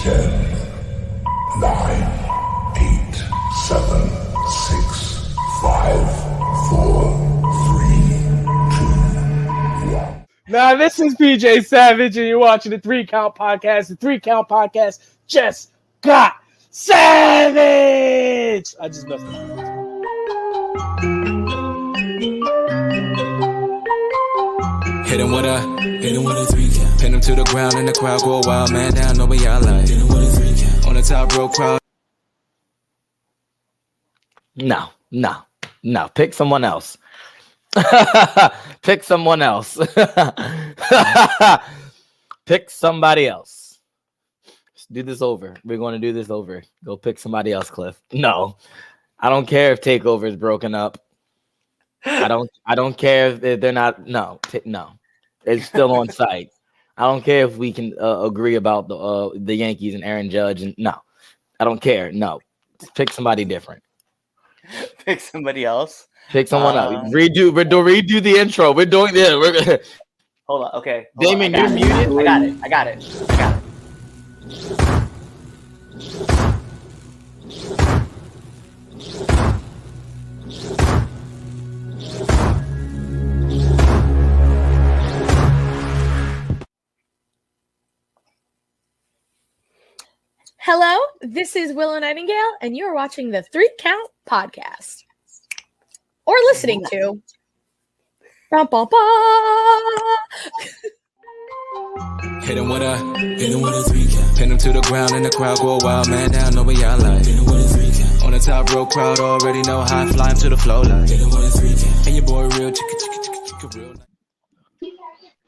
10, 9, 8, 7, 6, 5, 4, 3, 2, 1. Now, this is PJ Savage, and you're watching the 3 Count Podcast. The 3 Count Podcast just got savage! I just messed up. Hit him with a 3 count. Pin him to the ground and the crowd go wild, man down, know what y'all like. Hit him with a 3 count. On the top row crowd. No. Pick someone else. Pick someone else. Pick somebody else. Let's do this over. We're going to do this over. Go pick somebody else, Cliff. No. I don't care if TakeOver is broken up. I don't care if they're not. No. It's still on site. I don't care if we can agree about the Yankees and Aaron Judge. And no, I don't care. No, pick somebody different. Pick somebody else. Pick someone else. Redo the intro. We're doing this. Hold on. Okay. Damon, you're muted. I got it. Hello, this is Willow Nightingale, and you're watching the 3 Count Podcast. Or listening to. Hit him with a 3 count. Pin him to the ground and the crowd go wild, man down, know what y'all like. Hit him with a 3 count. On the top row crowd already know how I fly him to the flow like. Hit him with a 3 count. And your boy real chicka real.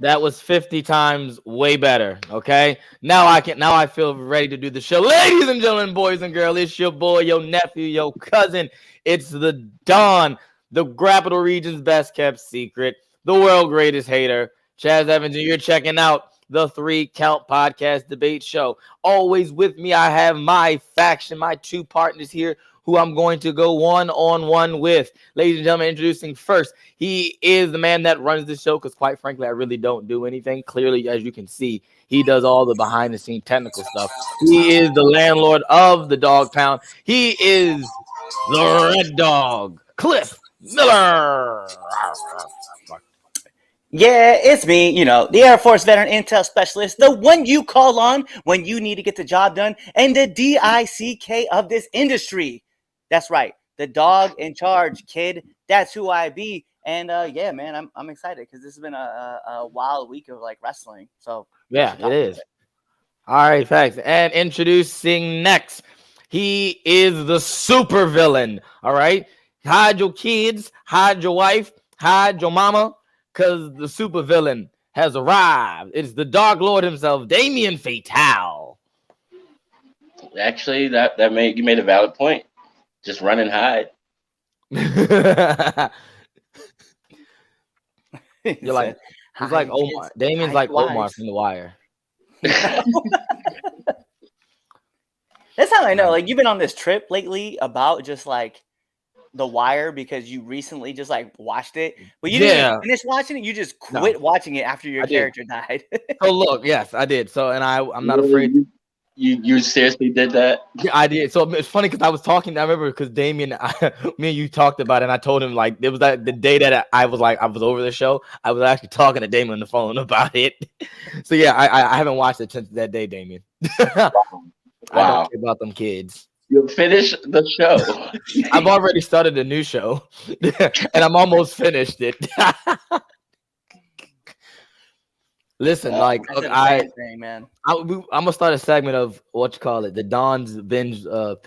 That was 50 times way better. Okay. Now I feel ready to do the show. Ladies and gentlemen, boys and girls, it's your boy, your nephew, your cousin. It's the Don, the Capital Region's best kept secret, the world greatest hater, Chaz Evans, and you're checking out the 3 Count Podcast debate show. Always with me, I have my faction, my 2 partners here, who I'm going to go one-on-one with. Ladies and gentlemen, introducing first, he is the man that runs the show, because quite frankly, I really don't do anything. Clearly, as you can see, he does all the behind-the-scenes technical stuff. He is the landlord of the Dog Pound. He is the Red Dog, Cliff Miller. Yeah, it's me, the Air Force veteran intel specialist, the one you call on when you need to get the job done, and the DICK of this industry. That's right, the dog in charge, kid. That's who I be. And yeah, man, I'm excited because this has been a wild week of wrestling. So yeah, it is. All right, facts. And introducing next, he is the super villain. All right, hide your kids, hide your wife, hide your mama, because the super villain has arrived. It's the Dark Lord himself, Damien Fatale. Actually, you made a valid point. Just run and hide. You're like, he's like Omar. Damien's like Omar from The Wire. That's how I know. You've been on this trip lately about just The Wire because you recently just watched it, but you didn't even finish watching it. You just quit watching it after your character died. Oh, look, yes, I did. So, and I'm not afraid. You seriously did that? Yeah, I did. So it's funny because I was talking. I remember because Damien, me and you talked about it, and I told him it was the day that I was over the show. I was actually talking to Damien on the phone about it. So yeah, I haven't watched it since that day, Damien. Wow. I don't care about them kids. You finish the show. I've already started a new show, and I'm almost finished it. Listen, I'm gonna start a segment of the Don's binge, a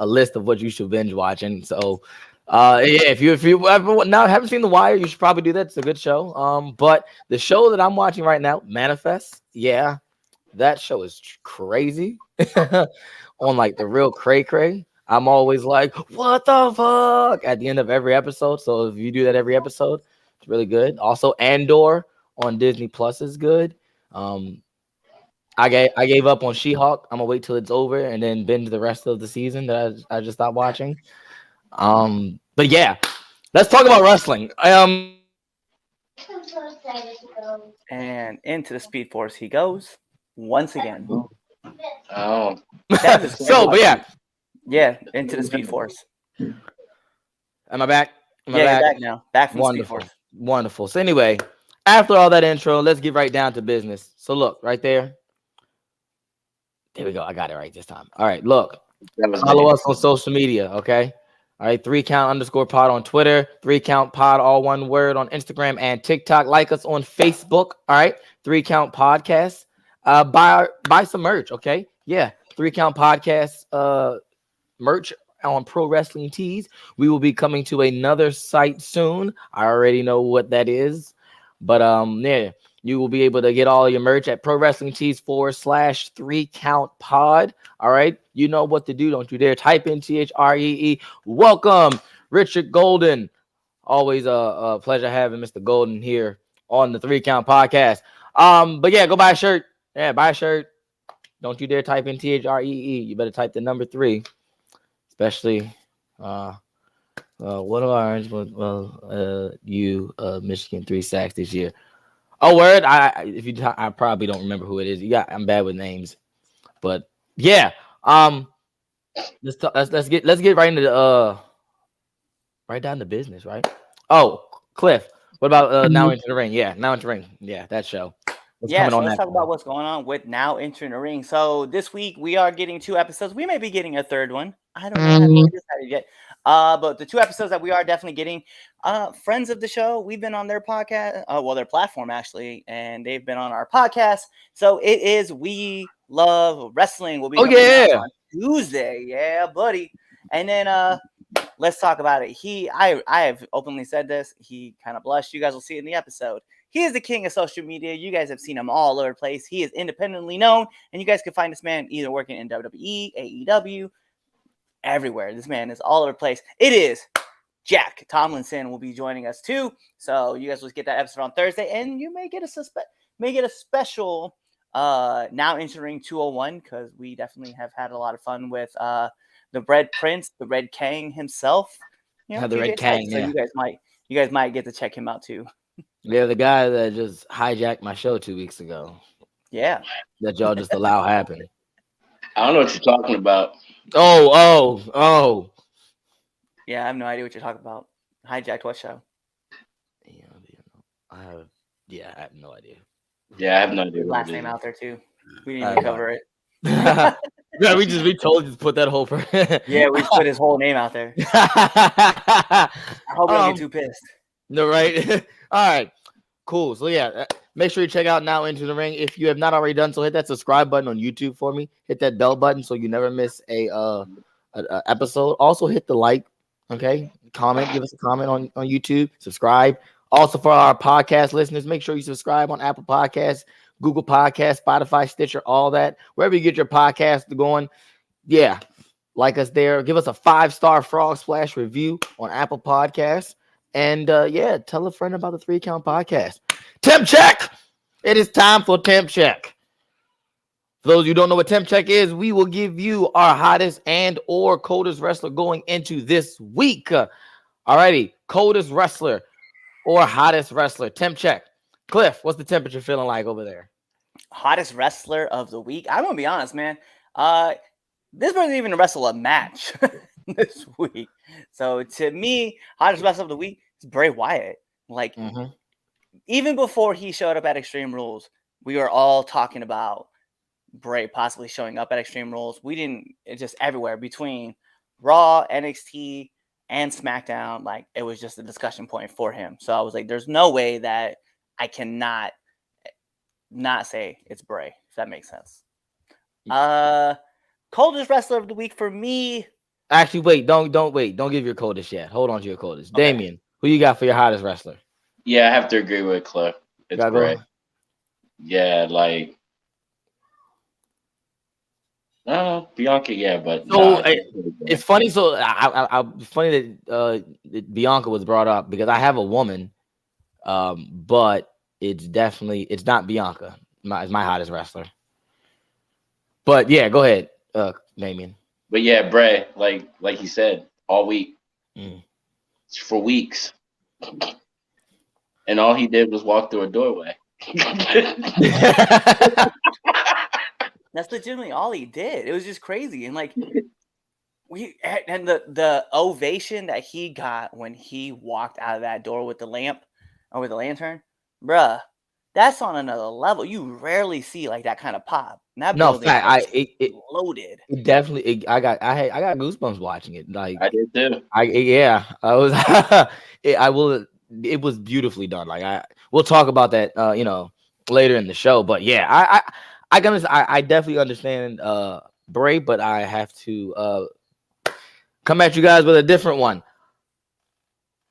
list of what you should binge watch. And so, if you ever haven't seen The Wire, you should probably do that. It's a good show. But the show that I'm watching right now, Manifest, yeah, that show is crazy. On the real cray. I'm always like, what the fuck at the end of every episode. So if you do that every episode, it's really good. Also, Andor on Disney Plus is good. I gave up on She-Hulk. I'm gonna wait till it's over and then binge the rest of the season that I just stopped watching. But yeah, let's talk about wrestling. And into the Speed Force he goes once again. Oh, So, but yeah, yeah, into the Speed Force. am I back? Am I Yeah, back? you're back now. Back from the Speed Wonderful. Force. Wonderful. So anyway, after all that intro, let's get right down to business. So look, right there. There we go. I got it right this time. All right, look. that was Follow me. us on social media, okay? All right, 3count_pod on Twitter, 3countpod, all one word on Instagram and TikTok. Like us on Facebook, all right? 3Count Podcast. Buy some merch, okay? Yeah, 3Count Podcast merch on Pro Wrestling Tees. We will be coming to another site soon. I already know what that is, but yeah, you will be able to get all your merch at Pro Wrestling Tees /3countpod. All right, you know what to do. Don't you dare type in THREE. Welcome, Richard Golden. Always a pleasure having Mr. Golden here on the 3Count Podcast. But yeah, go buy a shirt. Yeah, buy a shirt. Don't you dare type in THREE. You better type the number 3. Especially one of ours. You Michigan 3 sacks this year. Oh, word! I probably don't remember who it is. I'm bad with names, but yeah. Let's get right into the right down to business, right? Oh, Cliff, what about Now Into the Ring? Yeah, Now Into the Ring. Yeah, that show. What's Yeah, coming so on let's that talk about what's going on with Now Entering the Ring. So this week we are getting 2 episodes. We may be getting a third one. I don't know. Haven't decided yet. But the 2 episodes that we are definitely getting, friends of the show, we've been on their podcast, their platform actually, and they've been on our podcast. So it is We Love Wrestling. We'll be coming out on Tuesday. Yeah, buddy. And then let's talk about it. I have openly said this. He kind of blushed. You guys will see it in the episode. He is the king of social media. You guys have seen him all over the place. He is independently known, and you guys can find this man either working in WWE, AEW, everywhere. This man is all over the place. It is Jack Tomlinson will be joining us too. So you guys will get that episode on Thursday, and you may get a special Now Entering 201 because we definitely have had a lot of fun with the Red Prince, the Red Kang himself. You know, the Red Kang. So Yeah. you guys might get to check him out too. Yeah, the guy that just hijacked my show 2 weeks ago. Yeah. That y'all just allow happen. I don't know what you're talking about. Oh. Yeah, I have no idea what you're talking about. Hijacked what show? I have no idea. Yeah, I have no idea. Last name out there too. We didn't even cover it. Yeah, we told you to put that whole. Yeah, we put his whole name out there. I hope I don't get too pissed. No, right? All right, cool. So yeah, make sure you check out Now Into the Ring. If you have not already done so, hit that subscribe button on YouTube for me. Hit that bell button so you never miss a episode. Also hit the like. Okay, comment. Give us a comment on YouTube. Subscribe. Also for our podcast listeners, make sure you subscribe on Apple Podcasts, Google Podcasts, Spotify, Stitcher, all that. Wherever you get your podcast going, yeah, like us there. Give us a 5-star Frog Splash review on Apple Podcasts. And yeah, tell a friend about the 3Count Podcast. Temp check. It is time for temp check. For those of you who don't know what temp check is, we will give you our hottest and or coldest wrestler going into this week. Alrighty, coldest wrestler or hottest wrestler. Temp check. Cliff, what's the temperature feeling like over there? Hottest wrestler of the week. I'm gonna be honest, man. This wasn't even wrestle a match this week. So to me, hottest wrestler of the week is Bray Wyatt. Like even before he showed up at Extreme Rules, we were all talking about Bray possibly showing up at Extreme Rules. We didn't. It's just everywhere between Raw, NXT, and SmackDown. Like it was just a discussion point for him. So I was like, "There's no way that I cannot not say it's Bray." If that makes sense. Coldest wrestler of the week for me. Actually, wait. Don't wait. Don't give your coldest yet. Hold on to your coldest. Okay. Damien, who you got for your hottest wrestler? Yeah, I have to agree with Cliff. It's Bray. Yeah, like. No, Bianca, yeah, but so it's funny. So it's funny that Bianca was brought up because I have a woman, but it's not Bianca. It's my hottest wrestler. But yeah, go ahead, Damien. But yeah, Bray, like he said, all week, for weeks, and all he did was walk through a doorway. That's legitimately all he did. It was just crazy. And like the ovation that he got when he walked out of that door with the lamp or with the lantern, bruh, that's on another level. You rarely see like that kind of pop. And that No, building fact, was loaded. it definitely. I got goosebumps watching it. Like I did too. I was. I will. It was beautifully done. Like we'll talk about that. Later in the show. But yeah, I definitely understand Bray, but I have to come at you guys with a different one.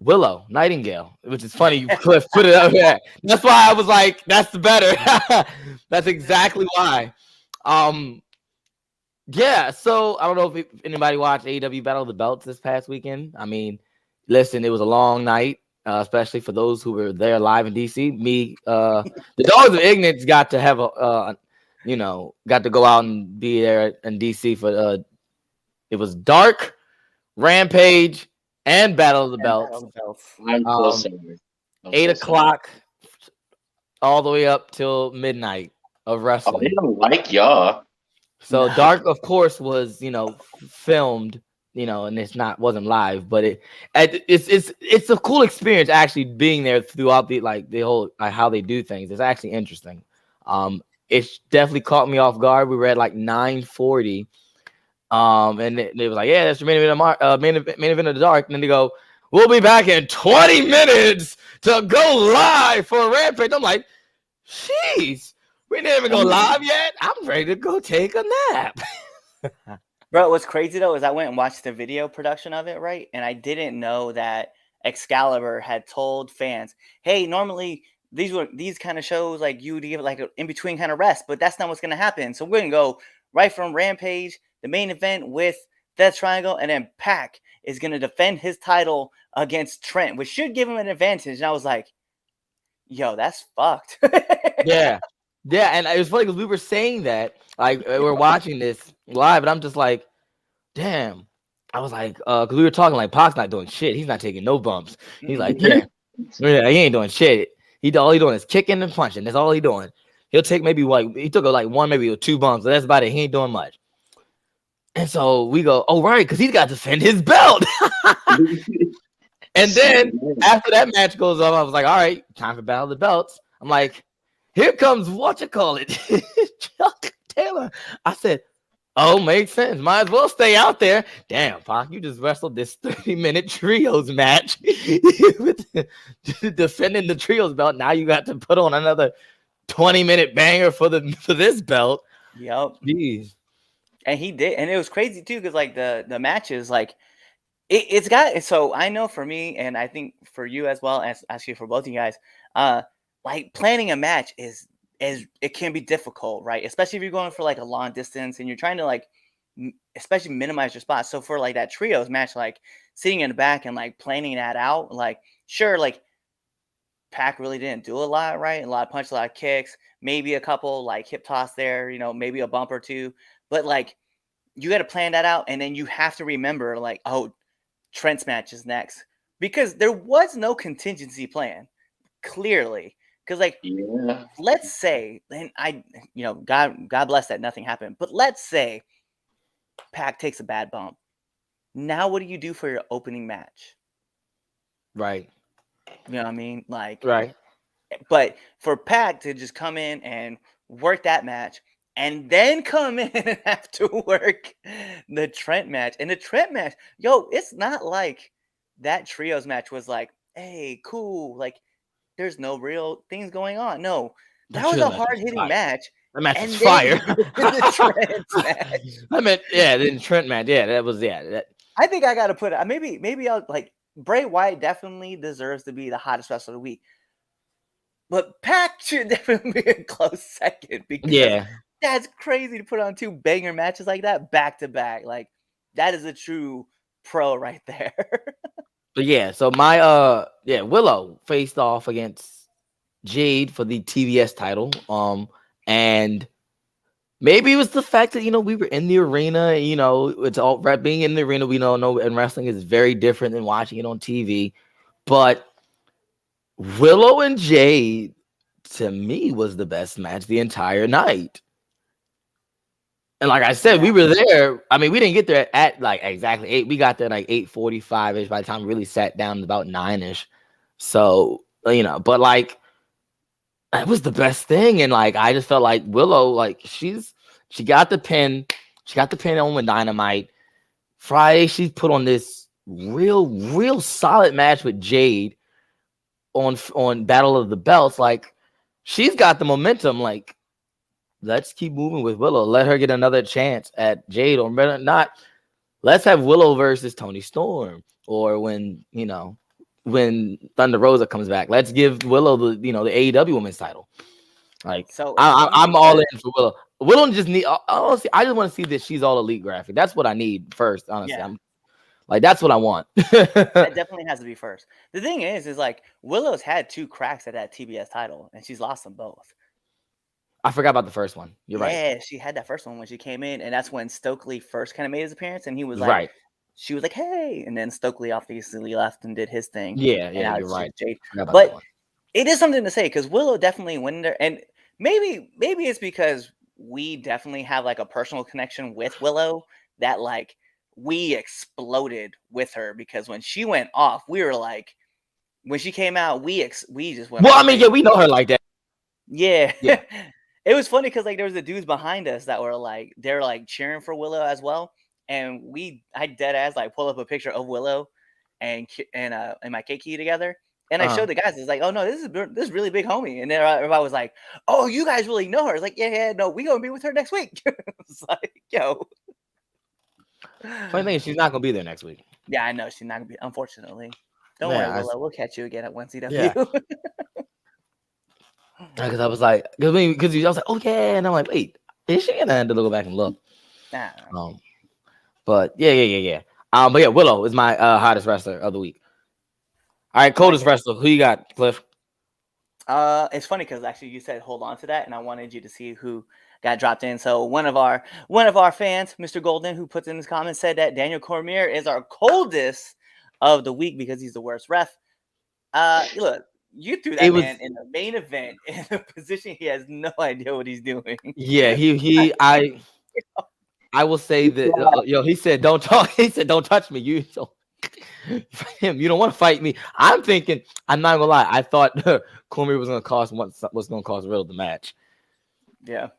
Willow Nightingale, which is funny. You Cliff put it up there. That's why I was like, that's better. That's exactly why. Yeah. So I don't know if anybody watched AEW Battle of the Belts this past weekend. I mean, listen, it was a long night, especially for those who were there live in DC. Me, the Dogs of Ignorance got to have got to go out and be there in DC for it was Dark, Rampage, and Battle of the Belts. I'm so sorry. 8 o'clock all the way up till midnight of wrestling. They don't like y'all. So Dark, of course, was filmed, and wasn't live, but it's a cool experience actually being there throughout the whole how they do things. It's actually interesting. It definitely caught me off guard. We were at like 9:40. And they was like, yeah, that's the main event of the Dark. And then they go, we'll be back in 20 minutes to go live for a Rampage. I'm like, jeez, we didn't even go live yet. I'm ready to go take a nap. Bro, what's crazy though is I went and watched the video production of it, right? And I didn't know that Excalibur had told fans, hey, normally these kind of shows like you would give like an in-between kind of rest, but that's not what's gonna happen. So we're gonna go right from Rampage, the main event with Death Triangle, and then Pac is going to defend his title against Trent, which should give him an advantage. And I was like, yo, that's fucked. Yeah. And it was funny because we were saying that, like, we're watching this live, and I'm just like, damn. I was like, because we were talking like Pac's not doing shit. He's not taking no bumps. He's like, yeah, he ain't doing shit. All he doing is kicking and punching. That's all he doing. He'll take maybe he took like one, maybe 2 bumps. But that's about it. He ain't doing much. And so we go, oh, right, because he's got to defend his belt. And then after that match goes on, I was like, all right, time for Battle of the Belts. I'm like, here comes Chuck Taylor. I said, oh, makes sense. Might as well stay out there. Damn, Pac, you just wrestled this 30-minute trios match defending the trios belt. Now you got to put on another 20-minute banger for this belt. Yep. Jeez. And he did, and it was crazy too, because like the matches, like it's got. So I know for me, and I think for you as well, as actually for both of you guys, like planning a match is it can be difficult, right? Especially if you're going for like a long distance and you're trying to like, especially minimize your spots. So for like that trios match, like sitting in the back and like planning that out, like sure, like Pac really didn't do a lot, right? A lot of punches, a lot of kicks, maybe a couple like hip toss there, maybe a bump or two. But like you got to plan that out, and then you have to remember like, oh, Trent's match is next, because there was no contingency plan, clearly. Because like, let's say, and God bless that nothing happened, but let's say Pac takes a bad bump. Now, what do you do for your opening match? Right. You know what I mean? Like, right. But for Pac to just come in and work that match, and then come in and have to work the Trent match. And the Trent match, it's not like that trios match was like, hey, cool. Like, there's no real things going on. No, that was a hard-hitting match. That match was fire. The Trent match. I meant, the Trent match. Yeah, that was, I think I got to put it, maybe I'll, like, Bray Wyatt definitely deserves to be the hottest wrestler of the week. But Pac should definitely be a close second, because that's crazy to put on 2 banger matches like that back to back. Like, that is a true pro right there. But so my Willow faced off against Jade for the TBS title. And maybe it was the fact that we were in the arena. It's all right. Being in the arena, we don't know, and wrestling is very different than watching it on TV. But Willow and Jade, to me, was the best match the entire night. And like I said, we were there. I mean, we didn't get there at like exactly 8. We got there like 8:45-ish by the time we really sat down about 9-ish. So, but like it was the best thing. And like I just felt like Willow, like she got the pin. She got the pin on with Dynamite. Friday, she put on this real solid match with Jade on Battle of the Belts. Like she's got the momentum. Like, let's keep moving with Willow. Let her get another chance at Jade, or better not, let's have Willow versus Toni Storm, or when Thunder Rosa comes back, let's give Willow the AEW Women's title. Like, so I'm all in for Willow. Willow just need. Honestly, I just want to see that she's all elite graphic. That's what I need first. Honestly, I'm like, that's what I want. That definitely has to be first. The thing is like Willow's had 2 cracks at that TBS title, and she's lost them both. I forgot about the first one. You're right. Yeah, she had that first one when she came in, and that's when Stokely first kind of made his appearance, and he was like, she was like, "Hey," and then Stokely obviously left and did his thing. Yeah, you're right. But it is something to say because Willow definitely went there, and maybe it's because we definitely have like a personal connection with Willow that like we exploded with her, because when she went off, we were like, when she came out, we just went. Well, I mean, we know her like that. Yeah. It was funny because like there was the dudes behind us that were like they're like cheering for Willow as well, and I dead ass like pull up a picture of Willow and my Keiki together, and I showed the guys. It's like, oh no, this is really big homie, and then everybody was like, oh, you guys really know her? It's like, yeah, no, we gonna be with her next week. It's like, yo. Funny thing is, she's not gonna be there next week. Yeah, I know she's not gonna be. Unfortunately, don't worry, Willow. We'll catch you again at 1CW. Yeah. Because I was like, I was like, oh yeah, and I'm like, wait, is she? And I had to go back and look. But yeah. But yeah, Willow is my hottest wrestler of the week. All right, coldest wrestler. Who you got, Cliff? It's funny because actually you said hold on to that, and I wanted you to see who got dropped in. So one of our fans, Mr. Golden, who puts in his comments, said that Daniel Cormier is our coldest of the week because he's the worst ref. Look. You threw that man in the main event in a position he has no idea what he's doing. Yeah, I will say that he said don't talk. He said don't touch me. You don't want to fight me. I'm thinking, I'm not gonna lie. I thought Cormier was gonna cost Riddle the match. Yeah,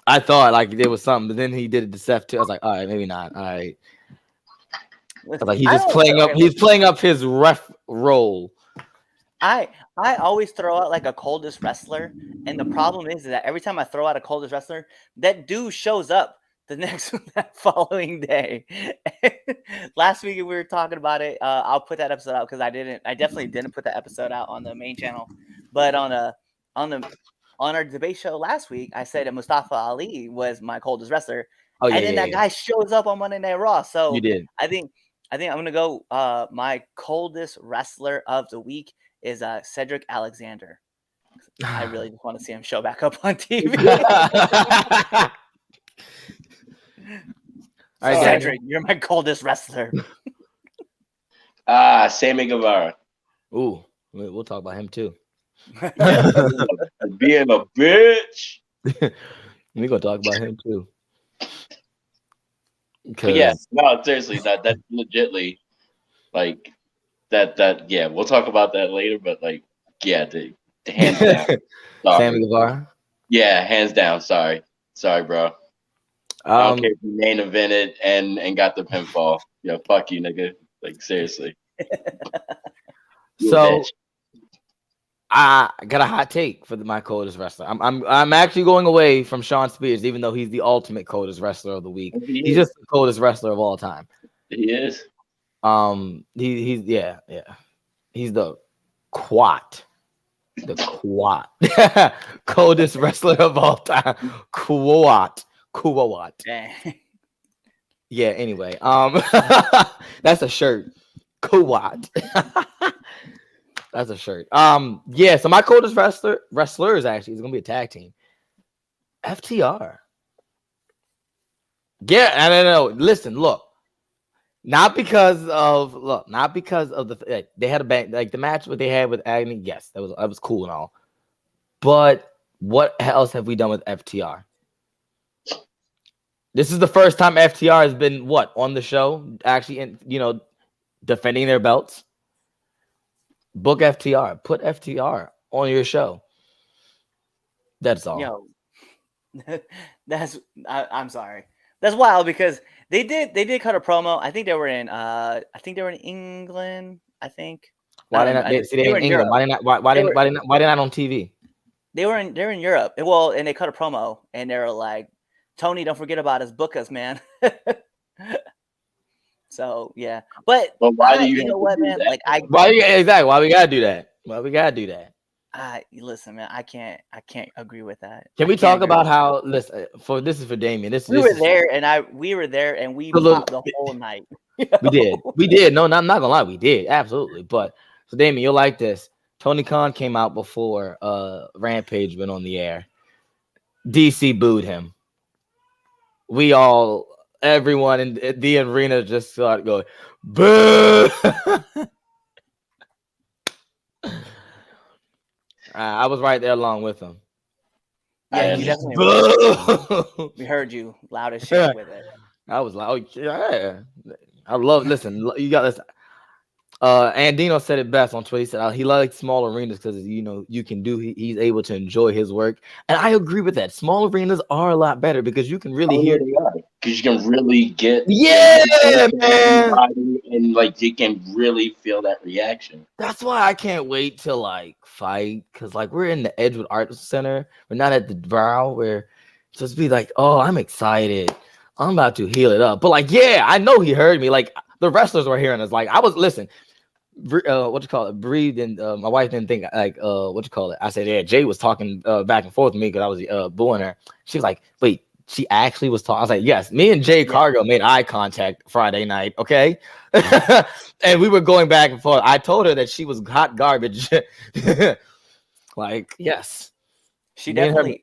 I thought like there was something, but then he did it to Seth too. I was like, all right, maybe not. All right. Like he's just playing up. He's playing up his ref role. I always throw out like a coldest wrestler, and the problem is that every time I throw out a coldest wrestler, that dude shows up that following day. Last week we were talking about it. I'll put that episode out because I definitely didn't put that episode out on the main channel, but on our debate show last week, I said that Mustafa Ali was my coldest wrestler. Oh yeah, and then that guy shows up on Monday Night Raw. So you did. I think I'm gonna go. My coldest wrestler of the week is Cedric Alexander. I really just want to see him show back up on TV. All right, Cedric, you're my coldest wrestler. Sammy Guevara. Ooh, we'll talk about him too. Being a bitch. We're gonna talk about him too. Yeah, no, seriously, that's legitly like that. Yeah, we'll talk about that later. But like, yeah, the hands down. Sammy Guevara. Yeah, hands down. Sorry, bro. I don't care if you main evented and got the pinfall. Yeah, fuck you, nigga. Like seriously. So I got a hot take for my coldest wrestler. I'm actually going away from Shawn Spears, even though he's the ultimate coldest wrestler of the week. He's just the coldest wrestler of all time. He is. He's the quat. Coldest wrestler of all time. Quat. Yeah, anyway. That's a shirt. Quat. That's a shirt. Yeah, so my coldest wrestlers actually is gonna be a tag team. FTR. Yeah, I don't know. Listen, look. Not because of the they had a bang, like the match what they had with Agony. Yes, that was cool and all. But what else have we done with FTR? This is the first time FTR has been on the show, actually, defending their belts. Book FTR. Put FTR on your show. That's all. Yo, I'm sorry. That's wild because they did cut a promo. I think they were in England. I think. Why didn't they were in England? Why didn't not on TV? They're in Europe. Well, and they cut a promo and they were like, Tony, don't forget about us. Book us, man. So yeah, but why do you know what, man? that? Like why we gotta do that? Why we gotta do that? Listen, man, I can't agree with that. Can we talk about how? Listen, this is for Damien. We were there, and we popped the whole night. We did. No, I'm not gonna lie, we did absolutely. But so Damien, you'll like this. Tony Khan came out before Rampage went on the air. DC booed him. Everyone in the arena just started going, boo! I was right there along with him. Yeah, you definitely. We heard you loud as shit with it. I was like, oh yeah, I love. Listen, you got this. Andino said it best on Twitter. He said he likes small arenas because he's able to enjoy his work, and I agree with that. Small arenas are a lot better because you can really hear. Because you can really get man, and like you can really feel that reaction. That's why I can't wait to like fight because like we're in the Edgewood Arts Center. We're not at the Brow where just be like, oh, I'm excited. I'm about to heal it up. But like, yeah, I know he heard me. Like the wrestlers were hearing us. Like I was breathed, and my wife didn't think like I said, yeah, Jay was talking back and forth with me because I was booing her. She was like, wait, she actually was talking. I was like, yes, me and Jay Cargo made eye contact Friday night, okay? And we were going back and forth. I told her that she was hot garbage. Like, yes. She definitely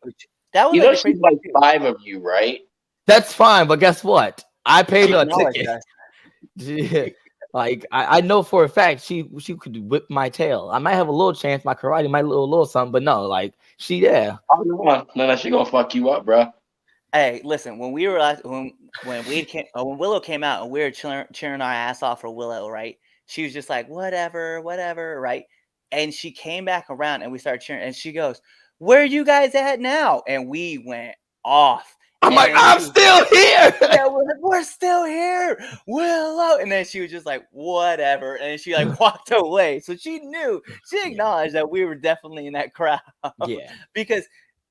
that was she's like 5 of you, right? That's fine, but guess what? I paid her a ticket. Like I know for a fact she could whip my tail. I might have a little chance. My karate might do a little something, but no, like she there. Oh, no, she gonna fuck you up, bro. Hey, listen. When we were when Willow came out and we were cheering our ass off for Willow, right? She was just like whatever, right? And she came back around and we started cheering, and she goes, "Where are you guys at now?" And we went off. I'm like, I'm still here. Yeah, we're still here, Willow. And then she was just like, whatever. And she like walked away. So she acknowledged that we were definitely in that crowd. Yeah. Because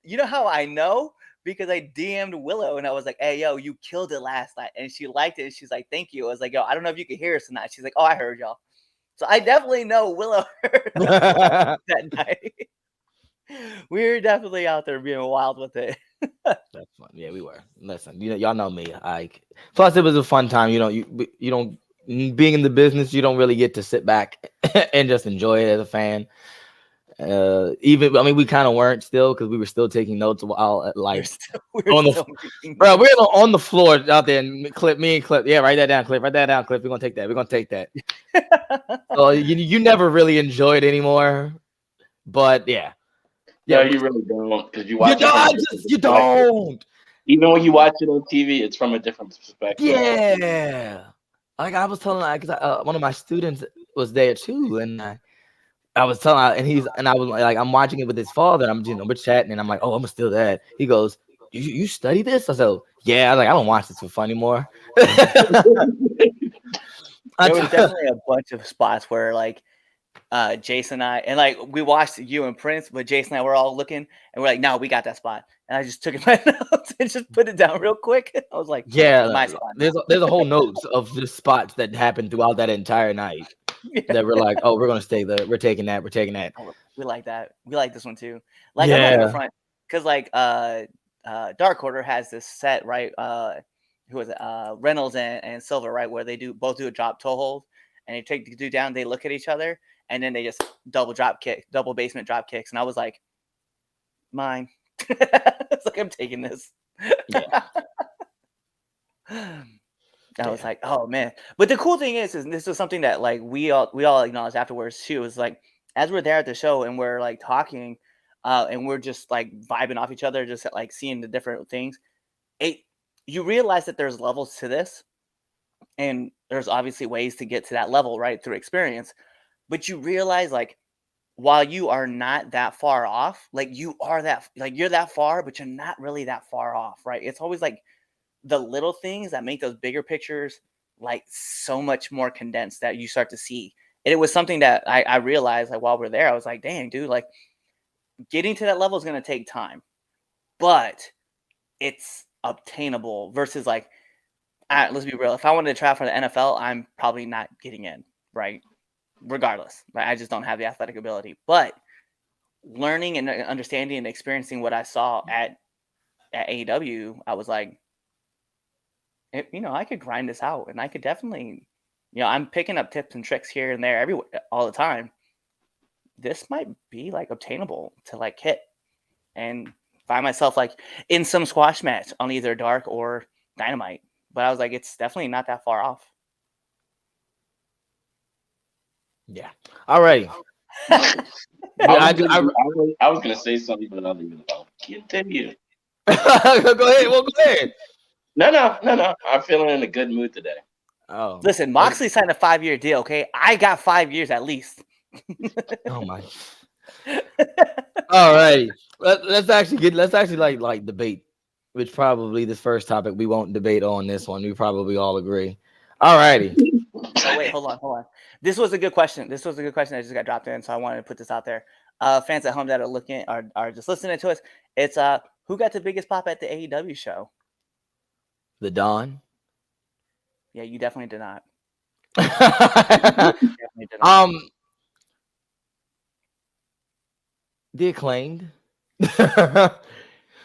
you know how I know? Because I DM'd Willow and I was like, hey, yo, you killed it last night. And she liked it. And she's like, thank you. I was like, yo, I don't know if you could hear us tonight. She's like, oh, I heard y'all. So I definitely know Willow heard that night. We were definitely out there being wild with it. That's fun. Yeah, we were. Listen, y'all know me. Plus, it was a fun time. You don't being in the business, you don't really get to sit back and just enjoy it as a fan. We kind of weren't still because we were still taking notes while we're on the floor out there and Clip. Yeah, write that down, Clip. Write that down, Clip. We're gonna take that. So you never really enjoy it anymore, but yeah. Yeah, you really don't because you watch. You don't. Even when you watch it on TV, it's from a different perspective. Yeah, like I was telling, because one of my students was there too, and I was telling, and I was like, I'm watching it with his father. And we're chatting, and I'm like, oh, I'm still that. He goes, you study this? I said, yeah. I was like, I don't watch this for fun anymore. There was definitely a bunch of spots where like. Jason and I, and like we watched you and Prince, but Jason and I were all looking, and we're like, "No, we got that spot." And I just took it my notes and just put it down real quick. I was like, "Yeah, my spot." There's a whole notes of the spots that happened throughout that entire night that we're like, "Oh, we're gonna stay there. We're taking that. Oh, we like that. We like this one too. Like I'm on the front because like Dark Order has this set right. Who was it? Reynolds and Silver, right, where they both do a drop toe hold, and they take the dude down. They look at each other. And then they just double basement drop kicks. And I was like, mine. It's like, I'm taking this. Yeah. I was like, oh man. But the cool thing is this is something that like we all acknowledged afterwards too. Is like, as we're there at the show and we're like talking and we're just like vibing off each other, just like seeing the different things. you realize that there's levels to this, and there's obviously ways to get to that level, right, through experience. But you realize, like, while you are not that far off, like you're that far, but you're not really that far off, right? It's always like the little things that make those bigger pictures like so much more condensed that you start to see. And it was something that I realized, like, while we're there, I was like, dang, dude, like getting to that level is going to take time, but it's obtainable versus like, let's be real. If I wanted to try for the NFL, I'm probably not getting in, right? Regardless, right? I just don't have the athletic ability. But learning and understanding and experiencing what I saw at AEW, I was like, I could grind this out, and I could definitely, I'm picking up tips and tricks here and there, everywhere, all the time. This might be like obtainable to like hit, and find myself like in some squash match on either Dark or Dynamite. But I was like, it's definitely not that far off. Yeah. All right. I was gonna say something, but I'll leave it alone. Continue. Go ahead. Well, go ahead. No. I'm feeling in a good mood today. Oh, listen, Moxley signed a 5-year deal. Okay, I got 5 years at least. Oh my. All right. Let's actually like debate, which probably this first topic we won't debate on this one. We probably all agree. All righty. Oh, wait, hold on. This was a good question. That just got dropped in, so I wanted to put this out there. Fans at home that are looking are just listening to us. It's who got the biggest pop at the AEW show? The Don. Yeah, you definitely did not. The Acclaimed.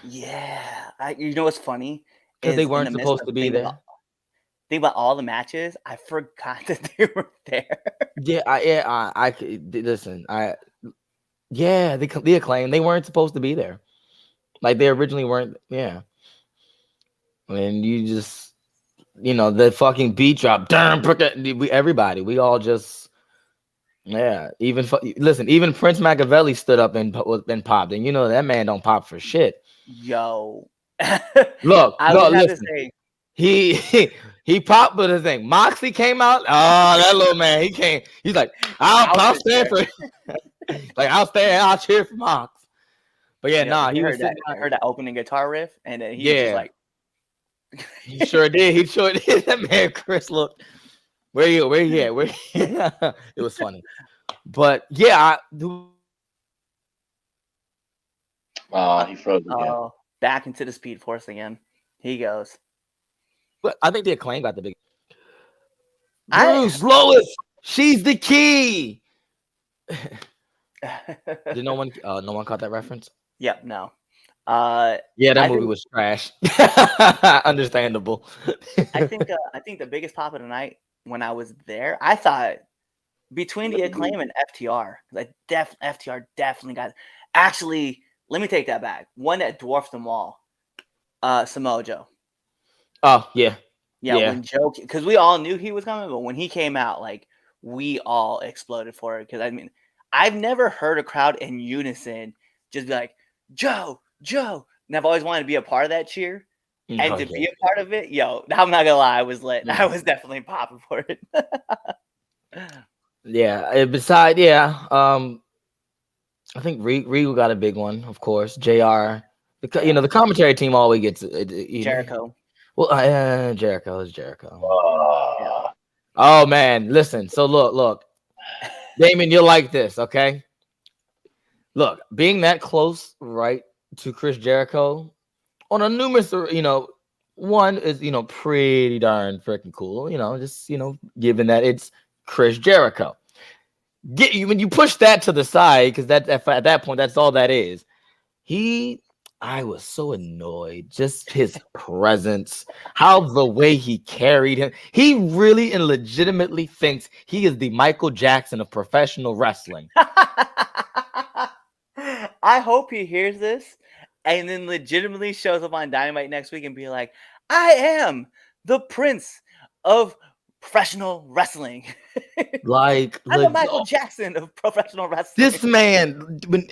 Yeah, you know what's funny? Because they weren't supposed to be there. Think about all the matches. I forgot that they were there. I listen. The Acclaim. They weren't supposed to be there. Like they originally weren't. Yeah. And you just, the fucking beat drop. Everybody. We all just. Yeah. Even Prince Machiavelli stood up and popped, and that man don't pop for shit. Yo. Look. Listen. He popped, but the thing, Moxley came out. Oh, that little man, he came. He's like, I'll stand for it. Like, I'll cheer for Mox. But yeah, he heard that. I heard that opening guitar riff, and then he was just like, he sure did. That man, Chris, look, where you at? It was funny. But yeah, he froze again. Oh, back into the Speed Force again. He goes. But I think the Acclaim got the big. Bruce Lois, she's the key. Did no one caught that reference? Yep, no. That movie was trash. Understandable. I think the biggest pop of the night when I was there, I thought between the Acclaim and FTR, because FTR definitely got. Actually, let me take that back. One that dwarfed them all, Samoa Joe. Oh yeah. When Joe, because we all knew he was coming, but when he came out, like we all exploded for it. Because I mean, I've never heard a crowd in unison just be like Joe, and I've always wanted to be a part of that cheer, and to be a part of it, I'm not gonna lie, I was lit. I was definitely popping for it. I think Regal got a big one, of course. JR, the commentary team always gets Jericho. Well, Jericho is Jericho. Oh man, listen. So look, Damon, you'll like this, okay? Look, being that close, right, to Chris Jericho on a numerous, one is pretty darn freaking cool. Just given that it's Chris Jericho. When you push that to the side, because at that point, that's all that is. I was so annoyed. Just his presence, how the way he carried him. He really and legitimately thinks he is the Michael Jackson of professional wrestling. I hope he hears this and then legitimately shows up on Dynamite next week and be like, I am the Prince of professional wrestling. Like, I'm the Michael Jackson of professional wrestling. This man, when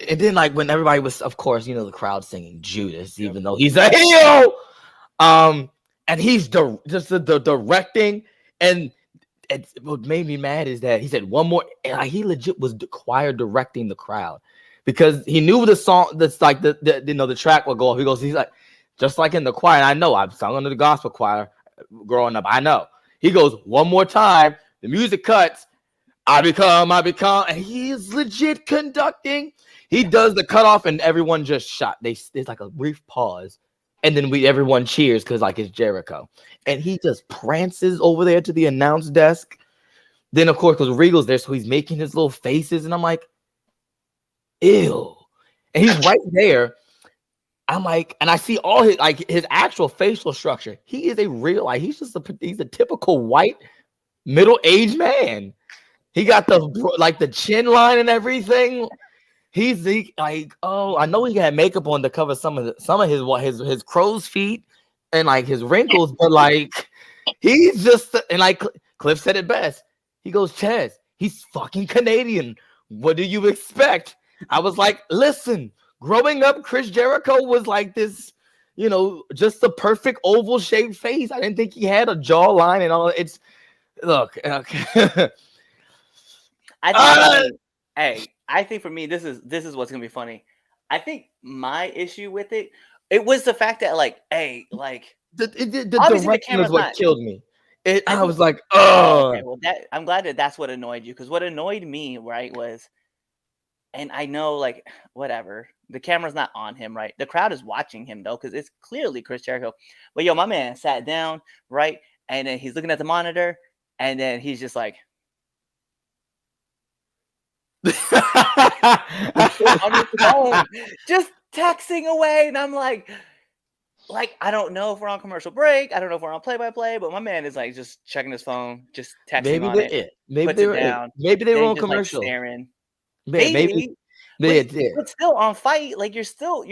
everybody was, of course, the crowd singing Judas, even though he's a heel. and he's just the directing. And what made me mad is that he said one more, and like, he legit was choir directing the crowd because he knew the song that's like the track will go off. He's like, just like in the choir. And I know I've sung under the gospel choir growing up. I know. He goes one more time. The music cuts. I become, and he is legit conducting. He does the cutoff, and everyone just shot. There's like a brief pause, and then everyone cheers because like it's Jericho, and he just prances over there to the announce desk. Then of course, because Regal's there, so he's making his little faces, and I'm like, ew, and he's right there. I'm like, and I see all his actual facial structure. He is a real he's a typical white middle-aged man. He got the chin line and everything. He's like, oh, I know he had makeup on to cover some of his crow's feet and like his wrinkles, but like he's just, and like Cliff said it best. He goes, Chaz, he's fucking Canadian. What do you expect? I was like, listen, growing up, Chris Jericho was like this, just the perfect oval shaped face. I didn't think he had a jawline and all. It's look, okay. I think for me, this is what's gonna be funny. I think my issue with it was the fact that the direction is what killed me. I was like, oh. Okay, well, I'm glad that's what annoyed you, because what annoyed me, right, was, and I know, like, whatever, the camera's not on him, right? The crowd is watching him though, because it's clearly Chris Jericho. But my man sat down, right, and then he's looking at the monitor, and then he's just like. On his phone, just texting away, and I'm like I don't know if we're on commercial break, I don't know if we're on play-by-play, but my man is like just checking his phone, just texting maybe they were on commercial, like, staring. Maybe. But still on fight, like you're still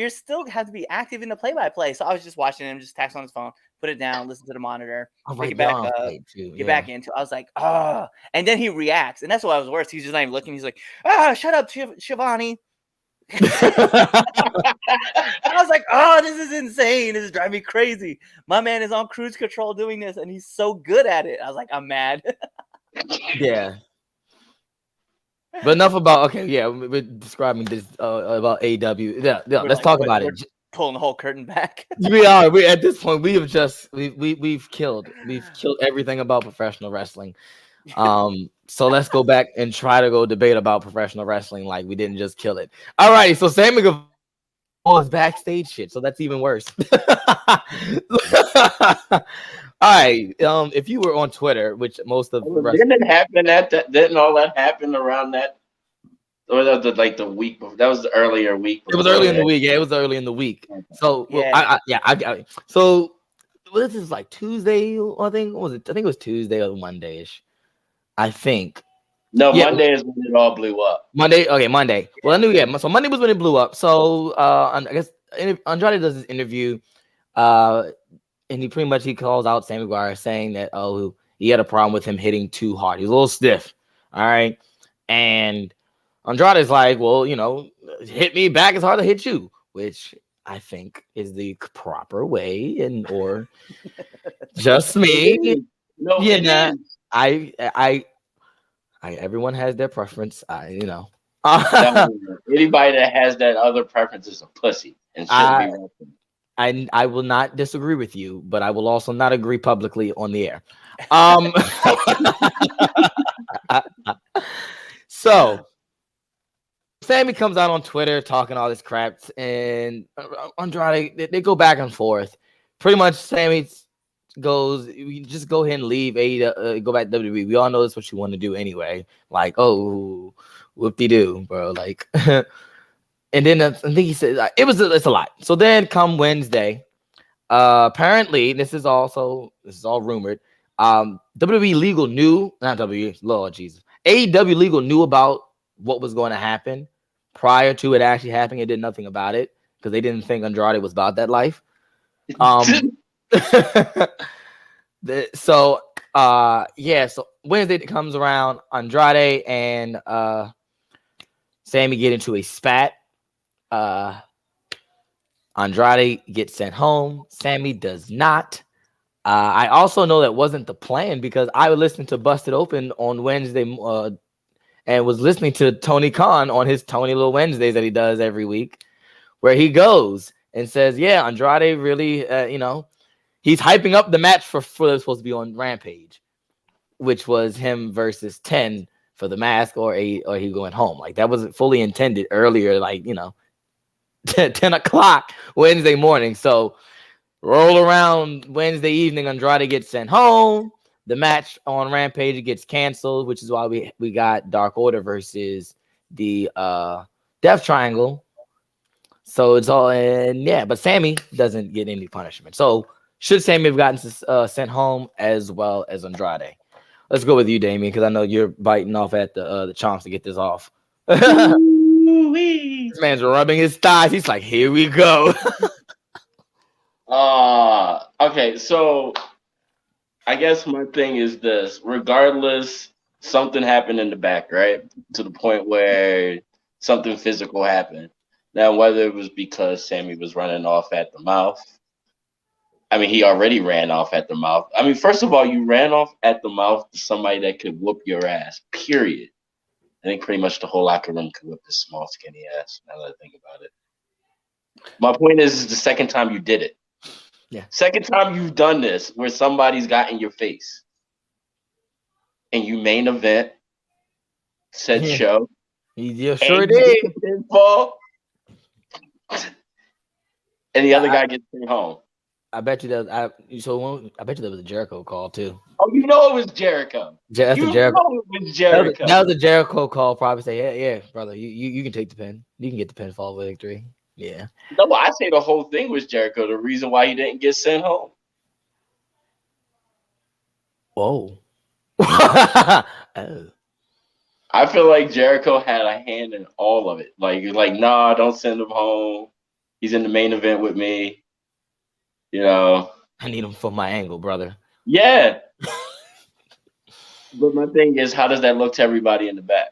have to be active in the play-by-play. So I was just watching him just text on his phone, put it down, listen to the monitor, pick it back up, get back into. I was like, oh, and then he reacts, and that's what I was worse. He's just not even looking. He's like, shut up, Shivani. I was like, oh, this is insane. This is driving me crazy. My man is on cruise control doing this, and he's so good at it. I was like, I'm mad. Yeah. But enough about we're describing this about AEW. Yeah, let's talk about it. Pulling the whole curtain back. We at this point we've killed everything about professional wrestling. So let's go back and try to go debate about professional wrestling like we didn't just kill it. All right, so Sammy Guevara is backstage shit, so that's even worse. All right, if you were on Twitter, which most of didn't all that happen around that, or that was like the week before? That was the earlier week. It was early in the week. Yeah, it was early in the week. So so this is like Tuesday. I think it was Tuesday or Monday-ish. I think. No, Monday is when it all blew up. Monday. Well, I knew. So Monday was when it blew up. So I guess Andrade does this interview. And he calls out Sammy Guevara, saying that he had a problem with him hitting too hard. He was a little stiff. All right. And Andrade's like, well, hit me back as hard as I hit you, which I think is the proper way, or just me. No, I everyone has their preference. Anybody that has that other preference is a pussy and shouldn't be welcome. I will not disagree with you, but I will also not agree publicly on the air. So Sammy comes out on Twitter talking all this crap, and Andrade, they go back and forth. Pretty much Sammy goes, "You just go ahead and leave, go back to WWE. We all know that's what you want to do anyway." Like, oh, whoop-de-doo, bro. Like, and then I think he said it's a lot. So then come Wednesday, apparently this is all rumored. WWE legal knew, not WWE, Lord Jesus, AEW legal knew about what was going to happen prior to it actually happening. It did nothing about it because they didn't think Andrade was about that life. So Wednesday comes around, Andrade and Sammy get into a spat. Andrade gets sent home. Sammy does not. I also know that wasn't the plan because I would listen to Busted Open on Wednesday and was listening to Tony Khan on his Tony Little Wednesdays that he does every week, where he goes and says, yeah, Andrade really, he's hyping up the match for they're supposed to be on Rampage, which was him versus 10 for the mask or he going home. Like that wasn't fully intended earlier, 10 o'clock Wednesday morning. So roll around Wednesday evening, Andrade gets sent home. The match on Rampage gets canceled, which is why we got Dark Order versus the Death Triangle. So it's all but Sammy doesn't get any punishment. So should Sammy have gotten sent home as well as Andrade? Let's go with you, Damien, because I know you're biting off at the chomps to get this off. This man's rubbing his thighs. He's like, here we go. Okay, so I guess my thing is this. Regardless, something happened in the back, right? To the point where something physical happened. Now, whether it was because Sammy was running off at the mouth. I mean, he already ran off at the mouth. I mean, first of all, you ran off at the mouth to somebody that could whoop your ass, period. I think pretty much the whole locker room could whip this small, skinny ass, now that I think about it. My point is the second time you did it. Yeah. Second time you've done this where somebody's got in your face. And you main event said show. You sure did. Pinfall, and the other guy gets sent home. I bet you that. I bet you that was a Jericho call too. Oh, you know it was Jericho. That's you a Jericho. know it was Jericho. That was a Jericho call. Probably say, yeah, brother, you can take the pin. You can get the pinfall victory. Yeah. No, I say the whole thing was Jericho. The reason why he didn't get sent home. Whoa. Oh. I feel like Jericho had a hand in all of it. Like, nah, don't send him home. He's in the main event with me. I need him for my angle, brother. Yeah. But my thing is, how does that look to everybody in the back?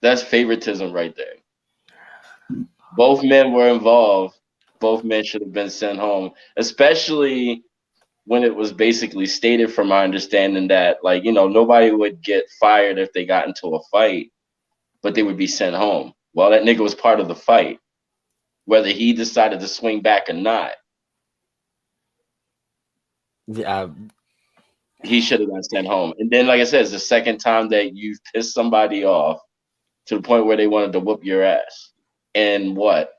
That's favoritism right there. Both men were involved. Both men should have been sent home, especially when it was basically stated from my understanding that, nobody would get fired if they got into a fight, but they would be sent home. Well, that nigga was part of the fight, whether he decided to swing back or not. He should have been sent home. And then, like I said, it's the second time that you've pissed somebody off to the point where they wanted to whoop your ass. In what,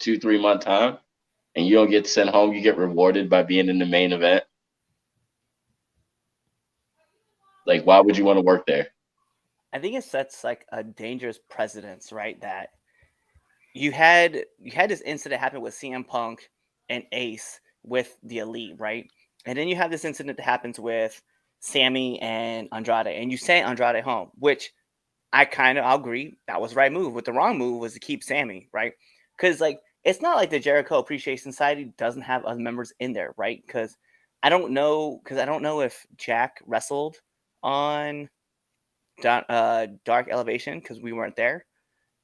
2-3 month time? And you don't get sent home, you get rewarded by being in the main event. Like, why would you want to work there? I think it sets like a dangerous precedence, right? That you had this incident happen with CM Punk and Ace with the Elite, right? And then you have this incident that happens with Sammy and Andrade, and you sent Andrade home, which I'll agree that was the right move. But the wrong move was to keep Sammy, right? Because it's not like the Jericho Appreciation Society doesn't have other members in there, right? Because I don't know if Jack wrestled on Dark Elevation because we weren't there,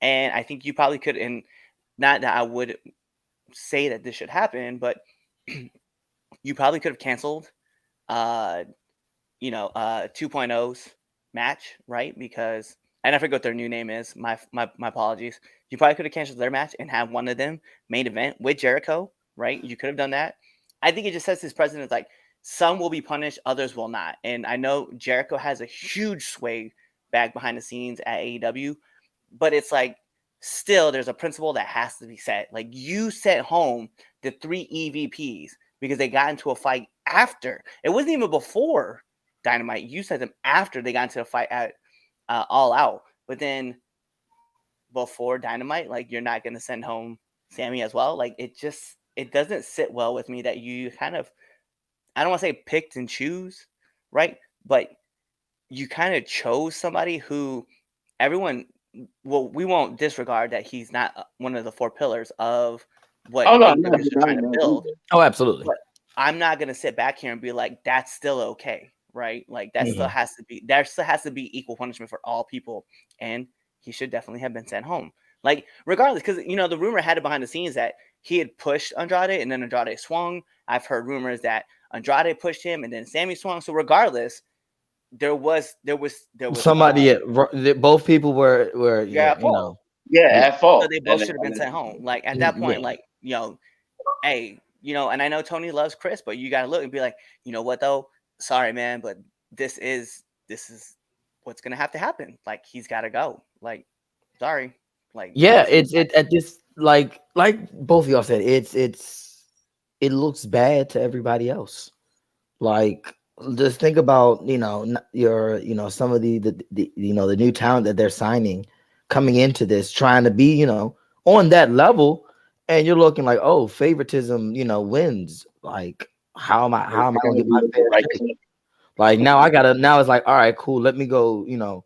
and I think you probably could. And not that I would say that this should happen, but you probably could have canceled 2.0's match, right? Because I forget what their new name is. My apologies. You probably could have canceled their match and have one of them main event with Jericho, right? You could have done that. I think it just sets this precedent, like some will be punished, others will not. And I know Jericho has a huge sway back behind the scenes at AEW, but it's like still there's a principle that has to be set. Like you sent home the 3 EVPs because they got into a fight after. It wasn't even before Dynamite. You sent them after they got into the fight at All Out. But then before Dynamite, like you're not going to send home Sammy as well. Like it doesn't sit well with me that you kind of, I don't want to say picked and choose, right? But you kind of chose somebody who everyone, well, we won't disregard that he's not one of the 4 pillars of what you're trying to build. Oh, absolutely. But I'm not going to sit back here and be like, that's still okay, right? Like that still has to be, there still has to be equal punishment for all people. And he should definitely have been sent home. Like regardless, because, the rumor had it behind the scenes that he had pushed Andrade and then Andrade swung. I've heard rumors that Andrade pushed him, and then Sammy swung. So regardless, there was Somebody, both people were at you fault. know. Yeah, at fault. So they both should have been sent home. Like at that point, like, you know, hey, you know, and I know Tony loves Chris, but you gotta look and be like, you know what though? Sorry, man, but this is what's gonna have to happen. Like he's gotta go. Like, sorry. Like Yeah, it's at this like both of y'all said, it looks bad to everybody else. Like just think about, you know, your, you know, some of the you know, the new talent that they're signing coming into this, trying to be, you know, on that level, and you're looking like, oh, favoritism, you know, wins. Like, how am I gonna get my fair shake? Like now it's like, all right, cool, let me go, you know,